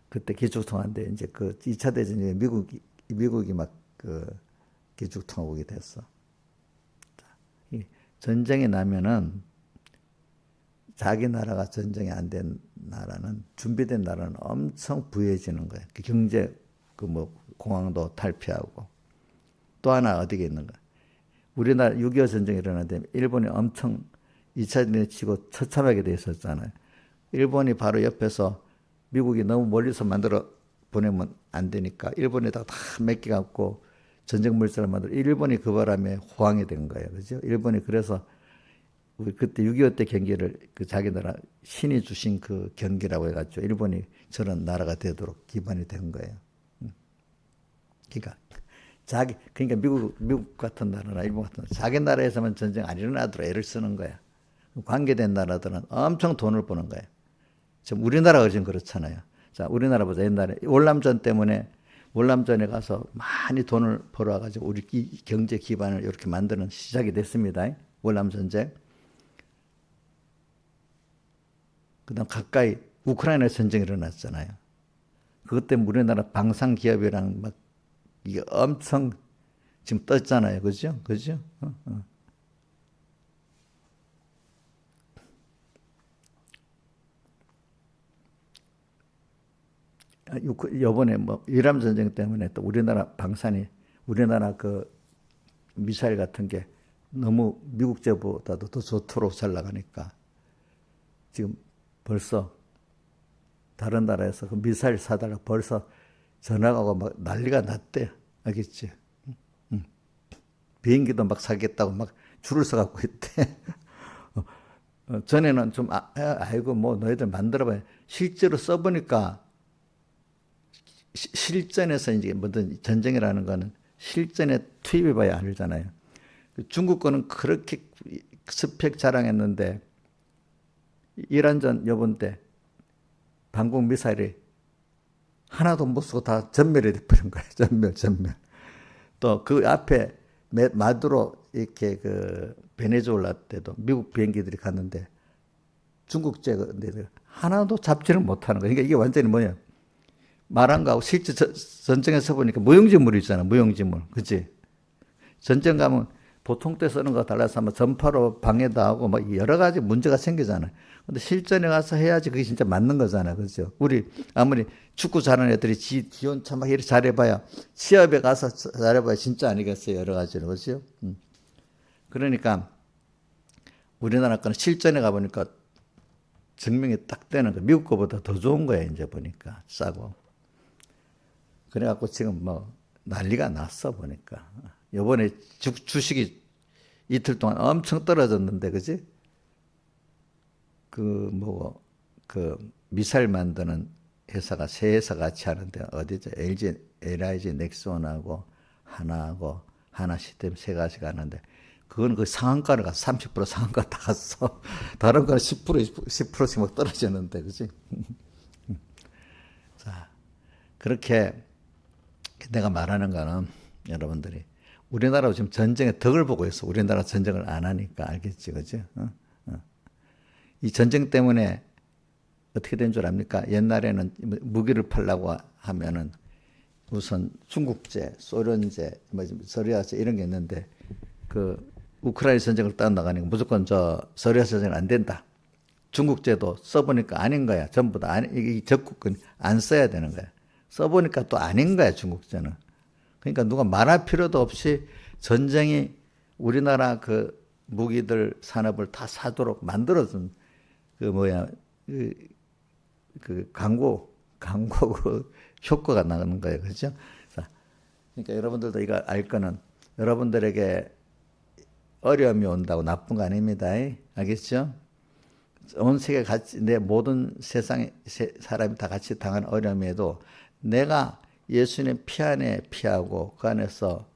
그때 기축통화인데 이제 그 2차 대전에 미국이 막 그 기축통화국이 됐어. 전쟁이 나면은 자기 나라가 전쟁이 안 된 나라는 준비된 나라는 엄청 부유해지는 거예요. 경제 공황도 탈피하고 또 하나 어디에 있는가? 우리나라 6.25 전쟁이 일어나는데 일본이 엄청 2차 대전에 치고 처참하게 돼 있었잖아요. 일본이 바로 옆에서 미국이 너무 멀리서 만들어 보내면 안 되니까 일본에다가 다 맡겨갖고 전쟁 물자를 만들어 일본이 그 바람에 호황이 된 거예요. 그죠? 일본이 그래서 우리 그때 6.25 때 경기를 그 자기 나라 신이 주신 그 경기라고 해가지고 일본이 저런 나라가 되도록 기반이 된 거예요. 그러니까 그러니까 미국 같은 나라나 일본 같은 나라, 자기 나라에서만 전쟁 안 일어나도록 애를 쓰는 거야. 관계된 나라들은 엄청 돈을 버는 거예요. 지금 우리나라가 지금 그렇잖아요. 자, 우리나라 보자. 옛날에 월남전 때문에 월남전에 가서 많이 돈을 벌어가지고 우리 경제 기반을 이렇게 만드는 시작이 됐습니다. 월남전쟁. 그다음 가까이 우크라이나 전쟁이 일어났잖아요. 그것 때문에 우리나라 방산 기업이랑 막 이게 엄청 지금 떴잖아요. 그죠? 그죠? 요번에 뭐 이란 전쟁 때문에 또 우리나라 방산이 우리나라 그 미사일 같은 게 너무 미국 제보다도 더 좋도록 잘 나가니까 지금 벌써 다른 나라에서 그 미사일 사다가 벌써 전화가 오고 막 난리가 났대. 알겠지? 비행기도 막 사겠다고 막 줄을 서갖고 있대. 전에는 좀 아이고 뭐 너희들 만들어봐. 실제로 써보니까 실전에서 이제 뭐든 전쟁이라는 거는 실전에 투입해봐야 알잖아요. 중국 거는 그렇게 스펙 자랑했는데 이란전 요번 때 방공 미사일이 하나도 못 쓰고 다 전멸이 돼버린 거예요. 전멸. 또 그 앞에 마두로 이렇게 그 베네수엘라 때도 미국 비행기들이 갔는데 중국제 하나도 잡지를 못하는 거예요. 그러니까 이게 완전히 뭐냐? 말한 거하고 실제 전쟁에서 보니까 무용지물이 있잖아. 무용지물. 그치? 전쟁 가면 보통 때 쓰는 거 달라서 뭐 전파로 방해도 하고 뭐 여러 가지 문제가 생기잖아요. 근데 실전에 가서 해야지 그게 진짜 맞는 거잖아요. 그죠? 우리 아무리 축구 잘하는 애들이 기온차 막 이렇게 잘해봐야 시합에 가서 잘해봐야 진짜 아니겠어요. 여러 가지로. 그죠? 그러니까 우리나라 거는 실전에 가보니까 증명이 딱 되는 거. 미국 거보다 더 좋은 거야. 이제 보니까 싸고. 그래갖고 지금 뭐 난리가 났어 보니까. 요번에 주식이 이틀 동안 엄청 떨어졌는데, 그지? 그 미사일 만드는 회사가 세 회사 같이 하는데, 어디죠? LG 넥슨하고 하나하고 하나 시스템 세 가지가 하는데, 그건 그 상한가를 가서 30% 상한가 다 갔어. 다른 거는 10%씩 막 떨어졌는데, 그지? 자, 그렇게 내가 말하는 거는 여러분들이 우리나라 지금 전쟁의 덕을 보고 있어. 우리나라 전쟁을 안 하니까 알겠지, 그죠? 이 전쟁 때문에 어떻게 된 줄 압니까? 옛날에는 무기를 팔려고 하면은 우선 중국제, 소련제, 서리아제 이런 게 있는데 그 우크라이나 전쟁을 떠나가니까 무조건 서리아 전쟁은 안 된다. 중국제도 써보니까 아닌 거야. 전부 다 이 적국은 안 써야 되는 거야. 써보니까 또 아닌 거야, 중국제는. 그러니까 누가 말할 필요도 없이 전쟁이 우리나라 그 무기들 산업을 다 사도록 만들어준 그 광고 그 효과가 나는 거예요. 그렇죠? 그러니까 여러분들도 이거 알 거는 여러분들에게 어려움이 온다고 나쁜 거 아닙니다. 알겠죠? 온 세계 같이 내 모든 세상의 사람이 다 같이 당하는 어려움에도 내가 예수님 피 안에 피하고 그 안에서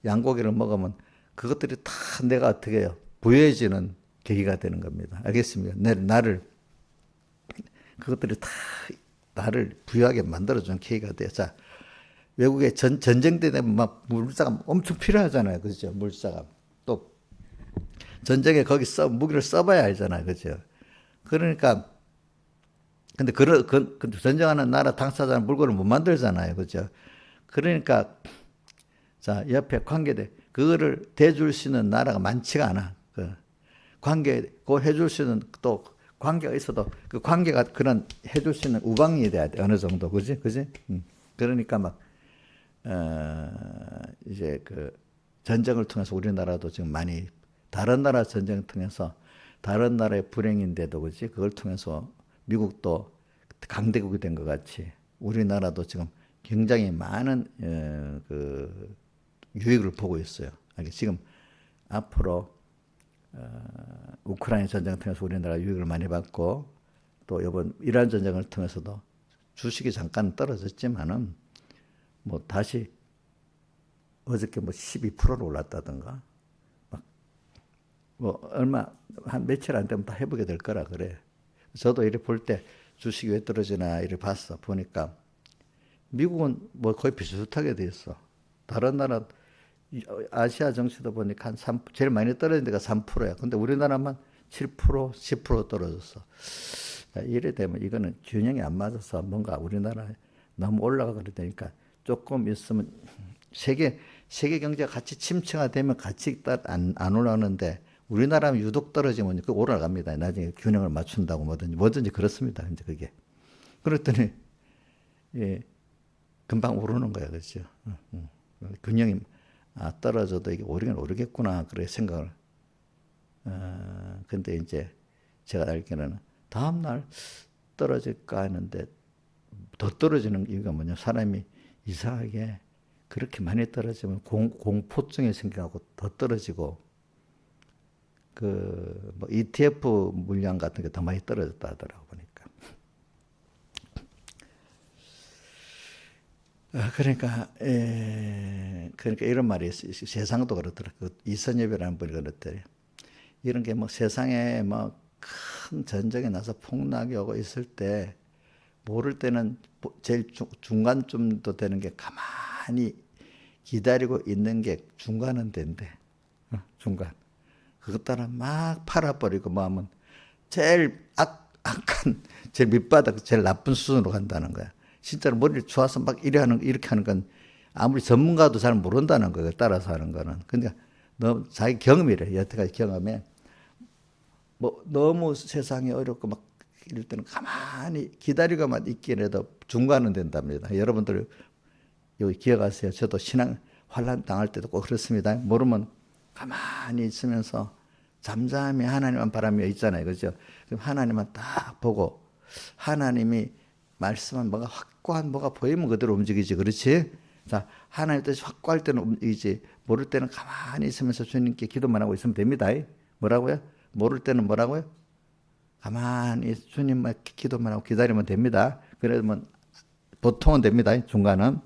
양고기를 먹으면 그것들이 다 내가 어떻게 해요? 부여해지는 계기가 되는 겁니다. 알겠습니까? 그것들이 다 나를 부유하게 만들어주는 계기가 돼요. 자, 외국에 전쟁 때 되면 막 물자가 엄청 필요하잖아요. 그죠? 물자가. 또 전쟁에 거기 무기를 써봐야 알잖아요. 그죠? 그러니까 근데 근데 전쟁하는 나라 당사자는 물건을 못 만들잖아요. 그죠? 그러니까 자, 옆에 관계대 그거를 대줄 수 있는 나라가 많지가 않아. 그걸 해줄 수 있는 또 관계가 있어도 그 관계가 그런 해줄 수 있는 우방이 돼야 돼. 어느 정도. 그지? 그러니까 막 이제 그 전쟁을 통해서 우리나라도 지금 많이 다른 나라 전쟁을 통해서 다른 나라의 불행인데도 그지? 그걸 통해서 미국도 강대국이 된 것 같이 우리나라도 지금 굉장히 많은 그 유익을 보고 있어요. 지금 앞으로 우크라이나 전쟁을 통해서 우리나라가 유익을 많이 받고 또 이번 이란 전쟁을 통해서도 주식이 잠깐 떨어졌지만은 뭐 다시 어저께 뭐 12%로 올랐다든가 막 뭐 얼마 한 며칠 안 되면 다 회복이 될 거라 그래. 저도 이렇게 볼 때 주식이 왜 떨어지나 이렇게 봤어. 보니까 미국은 뭐 거의 비슷하게 돼 있어. 다른 나라 아시아 정시도 보니까 한 3, 제일 많이 떨어진 데가 3%야. 근데 우리나라만 7%, 10% 떨어졌어. 이래 되면 이거는 균형이 안 맞아서 뭔가 우리나라 너무 올라가게 되니까 조금 있으면 세계 경제가 같이 침체가 되면 같이 안 올라오는데 우리나라는 유독 떨어지면 그 올라갑니다. 나중에 균형을 맞춘다고 뭐든지 그렇습니다. 이제 그게. 그랬더니 예, 금방 오르는 거야, 그렇죠? 균형이 떨어져도 이게 오르긴 오르겠구나 그래 생각을. 근데 이제 제가 알기로는 다음 날 떨어질까 했는데 더 떨어지는 이유가 뭐냐? 사람이 이상하게 그렇게 많이 떨어지면 공포증이 생겨갖고 더 떨어지고 그 뭐 ETF 물량 같은 게 더 많이 떨어졌다 하더라고 보니까. 그러니까 이런 말이 있어요. 세상도 그렇더라. 그 이선엽이라는 분이 그랬더래. 이런 게 뭐 세상에 뭐 큰 전쟁이 나서 폭락이 오고 있을 때 모를 때는 제일 중간쯤도 되는 게 가만히 기다리고 있는 게 중간은 된대. 중간. 그것 따라 막 팔아버리고 뭐 하면 제일 악한, 제일 밑바닥, 제일 나쁜 수준으로 간다는 거야. 진짜로 머리를 좋아서 막 이렇게 하는 건 아무리 전문가도 잘 모른다는 거예요. 따라서 하는 거는. 그러니까 너무 자기 경험이래. 여태까지 경험에. 뭐 너무 세상이 어렵고 막 이럴 때는 가만히 기다리고만 있기라도 중간은 된답니다. 여러분들 여기 기억하세요. 저도 신앙 환란 당할 때도 꼭 그렇습니다. 모르면 가만히 있으면서 잠잠히 하나님만 바라며 있잖아요. 그죠? 그럼 하나님만 딱 보고 하나님이 말씀한 뭐가 확고한 뭐가 보이면 그대로 움직이지. 그렇지? 자, 하나님 뜻이 확고할 때는 움직이지. 모를 때는 가만히 있으면서 주님께 기도만 하고 있으면 됩니다. 뭐라고요? 모를 때는 뭐라고요? 가만히 주님만 기도만 하고 기다리면 됩니다. 그러면 보통은 됩니다. 중간은.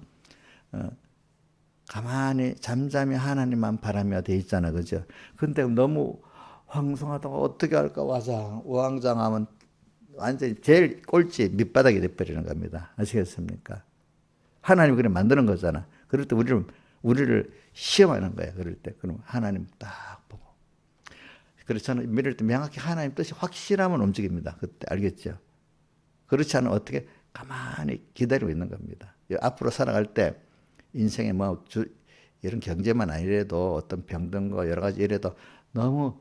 가만히 잠잠히 하나님만 바라며 돼 있잖아. 그죠? 근데 너무 황송하다가 어떻게 할까 우왕좌왕하면 완전히 제일 꼴찌 밑바닥이 돼버리는 겁니다. 아시겠습니까? 하나님이 그래 만드는 거잖아. 그럴 때 우리를 시험하는 거야. 그럴 때. 그럼 하나님 딱 보고. 그래서 저는 믿을 때 명확히 하나님 뜻이 확실하면 움직입니다. 그때 알겠죠? 그렇지 않으면 어떻게 가만히 기다리고 있는 겁니다. 앞으로 살아갈 때 인생에 뭐 이런 경제만 아니래도 어떤 병든거 여러 가지 이래도 너무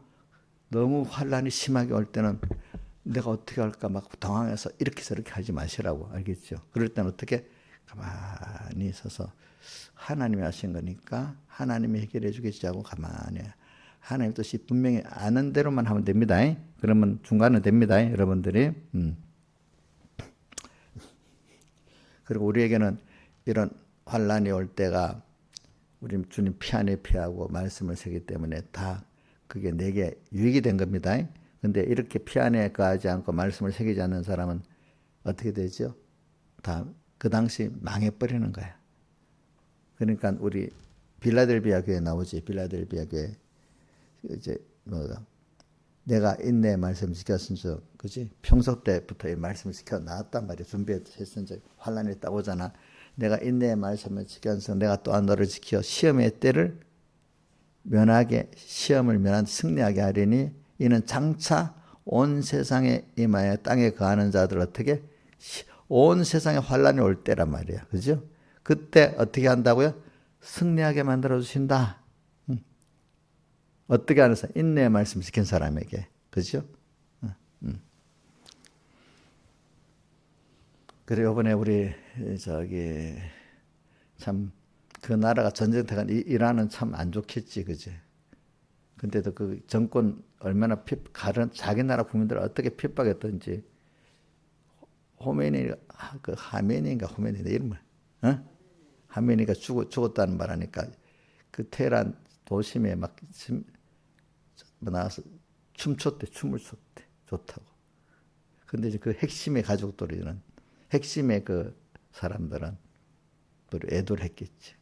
환란이 심하게 올 때는 내가 어떻게 할까 막 당황해서 이렇게 저렇게 하지 마시라고. 알겠죠? 그럴 때는 어떻게 가만히 있어서 하나님이 하신 거니까 하나님이 해결해 주겠지 하고 가만히 하나님 뜻이 분명히 아는 대로만 하면 됩니다. 그러면 중간은 됩니다. 여러분들이. 그리고 우리에게는 이런 환란이 올 때가 우리 주님 피 안에 피하고 말씀을 세기 때문에 다 그게 내게 유익이 된 겁니다. 근데 이렇게 피 안에 거하지 않고 말씀을 새기지 않는 사람은 어떻게 되죠? 다 그 당시 망해버리는 거야. 그러니까 우리 빌라델비아 교회 나오지. 빌라델비아 교회 이제 내가 인내의 말씀 지켰은 적, 그지? 평소 때부터 이 말씀을 지켜 나왔단 말이야. 준비했은 적 환란이 딱 오잖아. 내가 인내의 말씀을 지켜서 내가 또한 너를 지켜 시험의 때를 면하게 시험을 면한 승리하게 하리니 이는 장차 온 세상에 임하여 땅에 거하는 자들 어떻게 온 세상에 환란이 올 때란 말이야. 그죠? 그때 어떻게 한다고요? 승리하게 만들어 주신다. 어떻게 하는 사람? 인내의 말씀 지킨 사람에게. 그죠? 그래 이번에 우리 참 그 나라가 전쟁터가 이란은 참 안 좋겠지, 그지? 근데도 그 정권 얼마나 자기 나라 국민들을 어떻게 핍박했던지 호메니 그 하메니인가 호메니인가 이런 말, 하메니가 죽었다는 말하니까 그 테헤란 도심에 막 나와서 춤을 췄대. 좋다고. 근데 이제 그 핵심의 가족들이는 핵심의 그 사람들은 또 애도를 했겠지.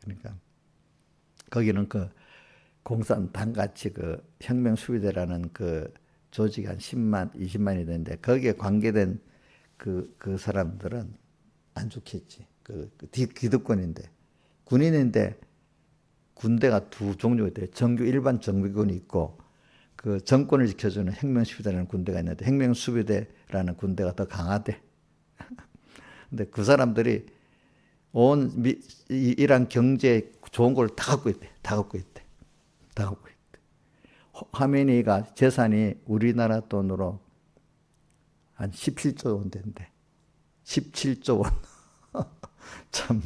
그러니까 거기는 그 공산당 같이 그 혁명 수비대라는 그 조직이 한 10만, 20만이 되는데 거기에 관계된 그 사람들은 안 좋겠지. 기득권인데 군인인데 군대가 두 종류가 돼요. 일반 정규군이 있고 그 정권을 지켜주는 혁명수비대라는 군대가 있는데 혁명수비대라는 군대가 더 강하대. 근데 그 사람들이 온 이란 경제 좋은 걸 다 갖고 있대. 다 갖고 있대. 하메니가 재산이 우리나라 돈으로 한 17조 원 된대. 17조 원. 참.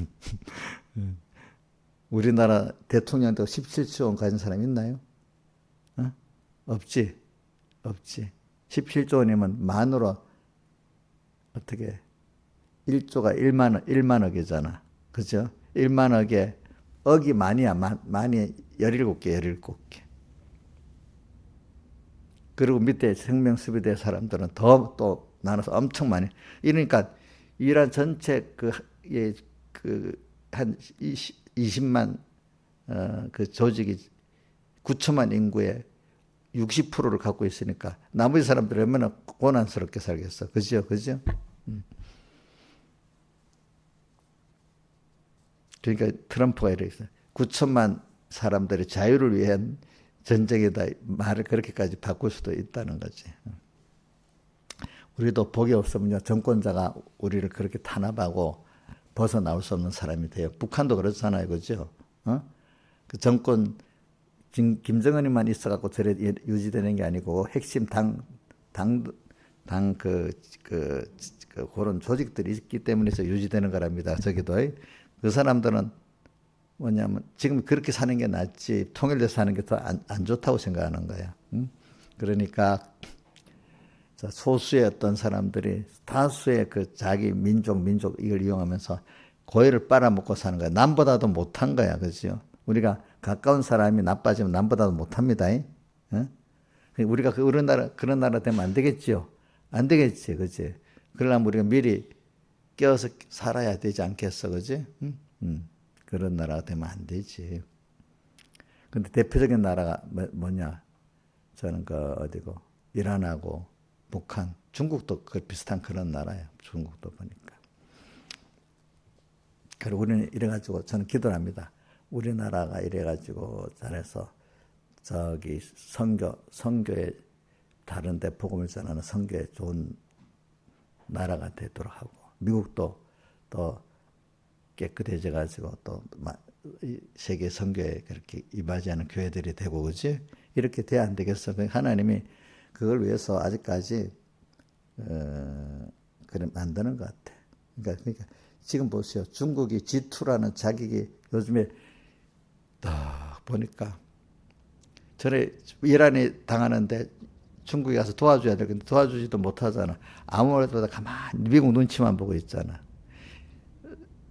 우리나라 대통령도 17조 원 가진 사람 있나요? 없지. 17조 원이면 만으로 어떻게 1조가 1만억이잖아. 그죠? 1만억에 억이 만이야. 만이 17개. 그리고 밑에 생명수비대 사람들은 더 또 나눠서 엄청 많이. 이러니까 이란 전체 한 20만 그 조직이 9천만 인구의 60%를 갖고 있으니까 나머지 사람들이 얼마나 고난스럽게 살겠어. 그죠? 그러니까 트럼프가 이랬어요. 9천만 사람들의 자유를 위한 전쟁이다 말을 그렇게까지 바꿀 수도 있다는 거지. 우리도 복이 없으면 정권자가 우리를 그렇게 탄압하고 벗어나올 수 없는 사람이 돼요. 북한도 그렇잖아요. 그죠? 그 정권 김정은이만 있어갖고 저래 유지되는 게 아니고 핵심 그런 조직들이 있기 때문에서 유지되는 거랍니다. 저기도. 그 사람들은 뭐냐면 지금 그렇게 사는 게 낫지 통일돼서 사는 게 더 안 좋다고 생각하는 거야. 그러니까 소수의 어떤 사람들이 다수의 그 자기 민족 이걸 이용하면서 고해를 빨아먹고 사는 거야. 남보다도 못한 거야. 그죠? 우리가 가까운 사람이 나빠지면 남보다도 못합니다. 우리가 그런 나라 되면 안 되겠지요. 안 되겠지. 그지? 그러려면 우리가 미리 껴서 살아야 되지 않겠어. 그지? 그런 나라가 되면 안 되지. 근데 대표적인 나라가 뭐냐? 저는 어디고? 이란하고 북한, 중국도 비슷한 그런 나라예요. 중국도 보니까. 그리고 우리는 이래가지고 저는 기도를 합니다. 우리나라가 이래가지고 잘해서 저기 선교에 다른데 복음을 전하는 선교에 좋은 나라가 되도록 하고 미국도 또 깨끗해져가지고 또 세계 선교에 그렇게 임하지 교회들이 되고 그지 이렇게 돼야 안 되겠어. 하나님이 그걸 위해서 아직까지 그래 만드는 것 같아. 그러니까 지금 보세요. 중국이 G2라는 자격이 요즘에 딱 보니까 저래 이란이 당하는데 중국이 가서 도와줘야 될 건데 도와주지도 못하잖아. 아무래도 가만히 미국 눈치만 보고 있잖아.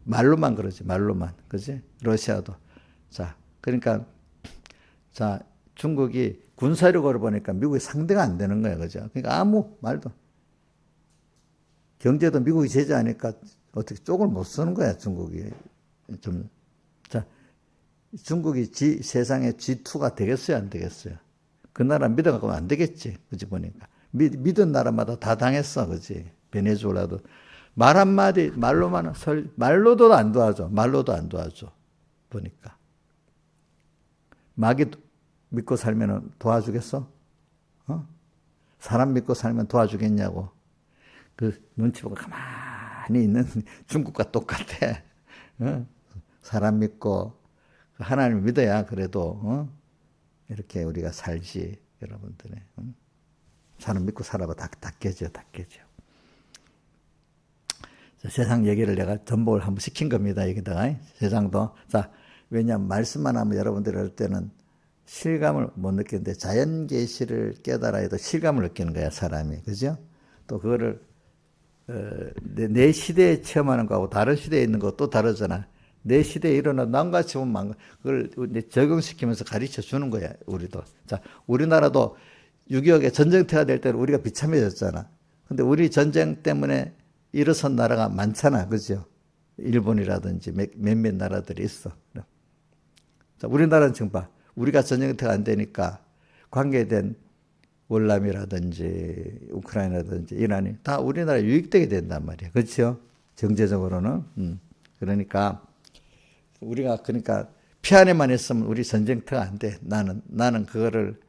말로만 그러지. 말로만. 그지? 러시아도. 자, 그러니까 중국이 군사력으로 보니까 미국이 상대가 안 되는 거야. 그죠? 그러니까 아무 말도. 경제도 미국이 제재하니까 어떻게 쪽을 못 쓰는 거야, 중국이. 중국이 세상에 G2가 되겠어요, 안 되겠어요? 그 나라 믿어갖고 안 되겠지. 그지 보니까. 믿은 나라마다 다 당했어. 그지? 베네수엘라도. 말 한마디, 말로도 안 도와줘. 보니까. 마귀 믿고 살면 도와주겠어? 사람 믿고 살면 도와주겠냐고. 그 눈치 보고 가만히 있는 중국과 똑같아. 사람 믿고 하나님을 믿어야 그래도 이렇게 우리가 살지. 여러분들의 사람 믿고 살아봐. 다 깨져. 세상 얘기를 내가 전복을 한번 시킨 겁니다. 여기다가 세상도. 왜냐하면 말씀만 하면 여러분들이 할 때는 실감을 못 느끼는데 자연 계시를 깨달아야 도 실감을 느끼는 거야, 사람이. 그죠? 또 그거를 내 시대에 체험하는 거하고 다른 시대에 있는 거 또 다르잖아. 내 시대에 일어난 남같이 보면 그걸 이제 적용시키면서 가르쳐 주는 거야, 우리도. 자, 우리나라도 6.25에 전쟁터가 될 때는 우리가 비참해졌잖아. 근데 우리 전쟁 때문에 일어선 나라가 많잖아. 그죠? 일본이라든지 몇몇 나라들이 있어. 자, 우리나라는 지금 봐. 우리가 전쟁터가 안 되니까 관계된 월남이라든지 우크라이나라든지 이란이 다 우리나라 유익되게 된단 말이야. 그렇죠? 경제적으로는. 그러니까 우리가 그러니까 피안에만 있으면 우리 전쟁터가 안 돼. 나는 그거를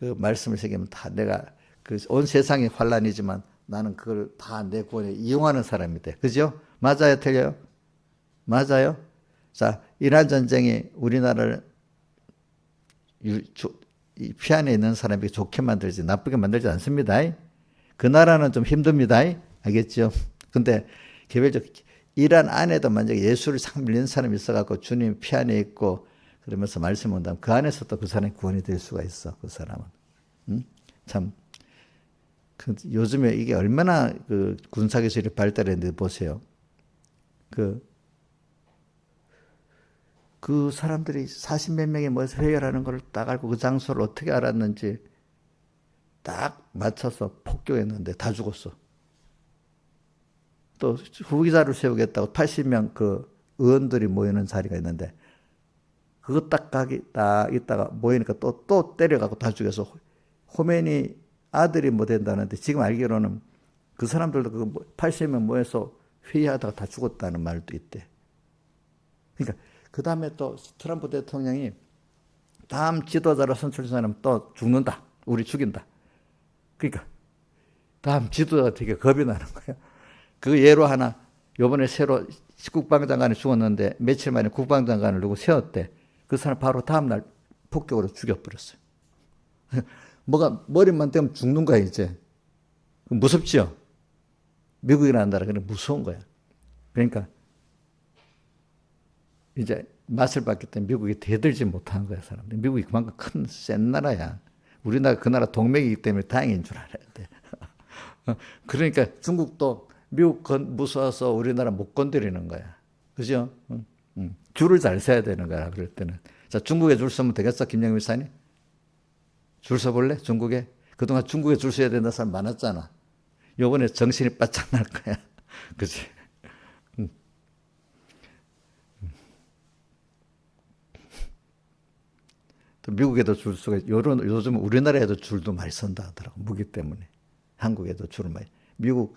그 말씀을 새기면 다 내가 그 온 세상이 환란이지만 나는 그걸 다 내 구원에 이용하는 사람이 돼. 그죠? 맞아요, 틀려요? 맞아요. 자, 이란 전쟁이 우리나라를 이 피안에 있는 사람이 좋게 만들지 나쁘게 만들지 않습니다. 그 나라는 좀 힘듭니다. 알겠죠? 근데 개별적 이란 안에도 만약에 예수를 상 밀린 사람이 있어갖고 주님 피안에 있고 그러면서 말씀 온다면 그 안에서 또 그 사람이 구원이 될 수가 있어. 그 사람은. 참. 요즘에 이게 얼마나 그 군사기술이 발달했는지 보세요. 그 사람들이 40몇 명이 모여서 회의하는 걸 딱 알고 그 장소를 어떻게 알았는지 딱 맞춰서 폭격했는데 다 죽었어. 또 후기자를 세우겠다고 80명 그 의원들이 모이는 자리가 있는데 그거 딱 있다가 모이니까 또 때려가고 다 죽여서 호메니 아들이 뭐 된다는데 지금 알기로는 그 사람들도 그 80명 모여서 회의하다가 다 죽었다는 말도 있대. 그러니까 그 다음에 또 트럼프 대통령이 다음 지도자로 선출된 사람 또 죽는다. 우리 죽인다. 그러니까 다음 지도자가 되게 겁이 나는 거야. 그 예로 하나 요번에 새로 국방장관이 죽었는데 며칠 만에 국방장관을 누구 세웠대. 그 사람 바로 다음날 폭격으로 죽여버렸어요. 뭐가 머리만 대면 죽는 거야 이제. 무섭지요? 미국이라는 나라가 무서운 거야. 그러니까 이제 맛을 봤기 때문에 미국이 대들지 못하는 거야 사람들. 미국이 그만큼 큰 센 나라야. 우리나라 그 나라 동맹이기 때문에 다행인 줄 알아야 돼. 그러니까 중국도 미국 무서워서 우리나라 못 건드리는 거야. 그죠? 줄을 잘 서야 되는 거야 그럴 때는. 자, 중국에 줄 서면 되겠어 김영민 사님? 줄 서볼래? 중국에? 그동안 중국에 줄 서야 된다는 사람 많았잖아. 요번에 정신이 바짝 날 거야. 그치? 또 미국에도 줄 수가 요즘 우리나라에도 줄도 많이 선다 하더라고. 무기 때문에. 한국에도 줄을 많이. 미국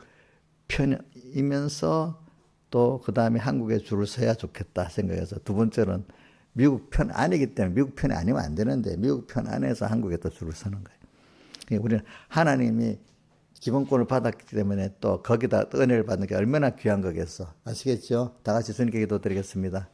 편이면서 또 그 다음에 한국에 줄을 서야 좋겠다 생각해서 두 번째는 미국 편 아니기 때문에 미국 편이 아니면 안 되는데 미국 편 안에서 한국에도 줄을 서는 거예요. 그러니까 우리는 하나님이 기본권을 받았기 때문에 또 거기다 은혜를 받는 게 얼마나 귀한 거겠어. 아시겠죠? 다 같이 주님께 기도드리겠습니다.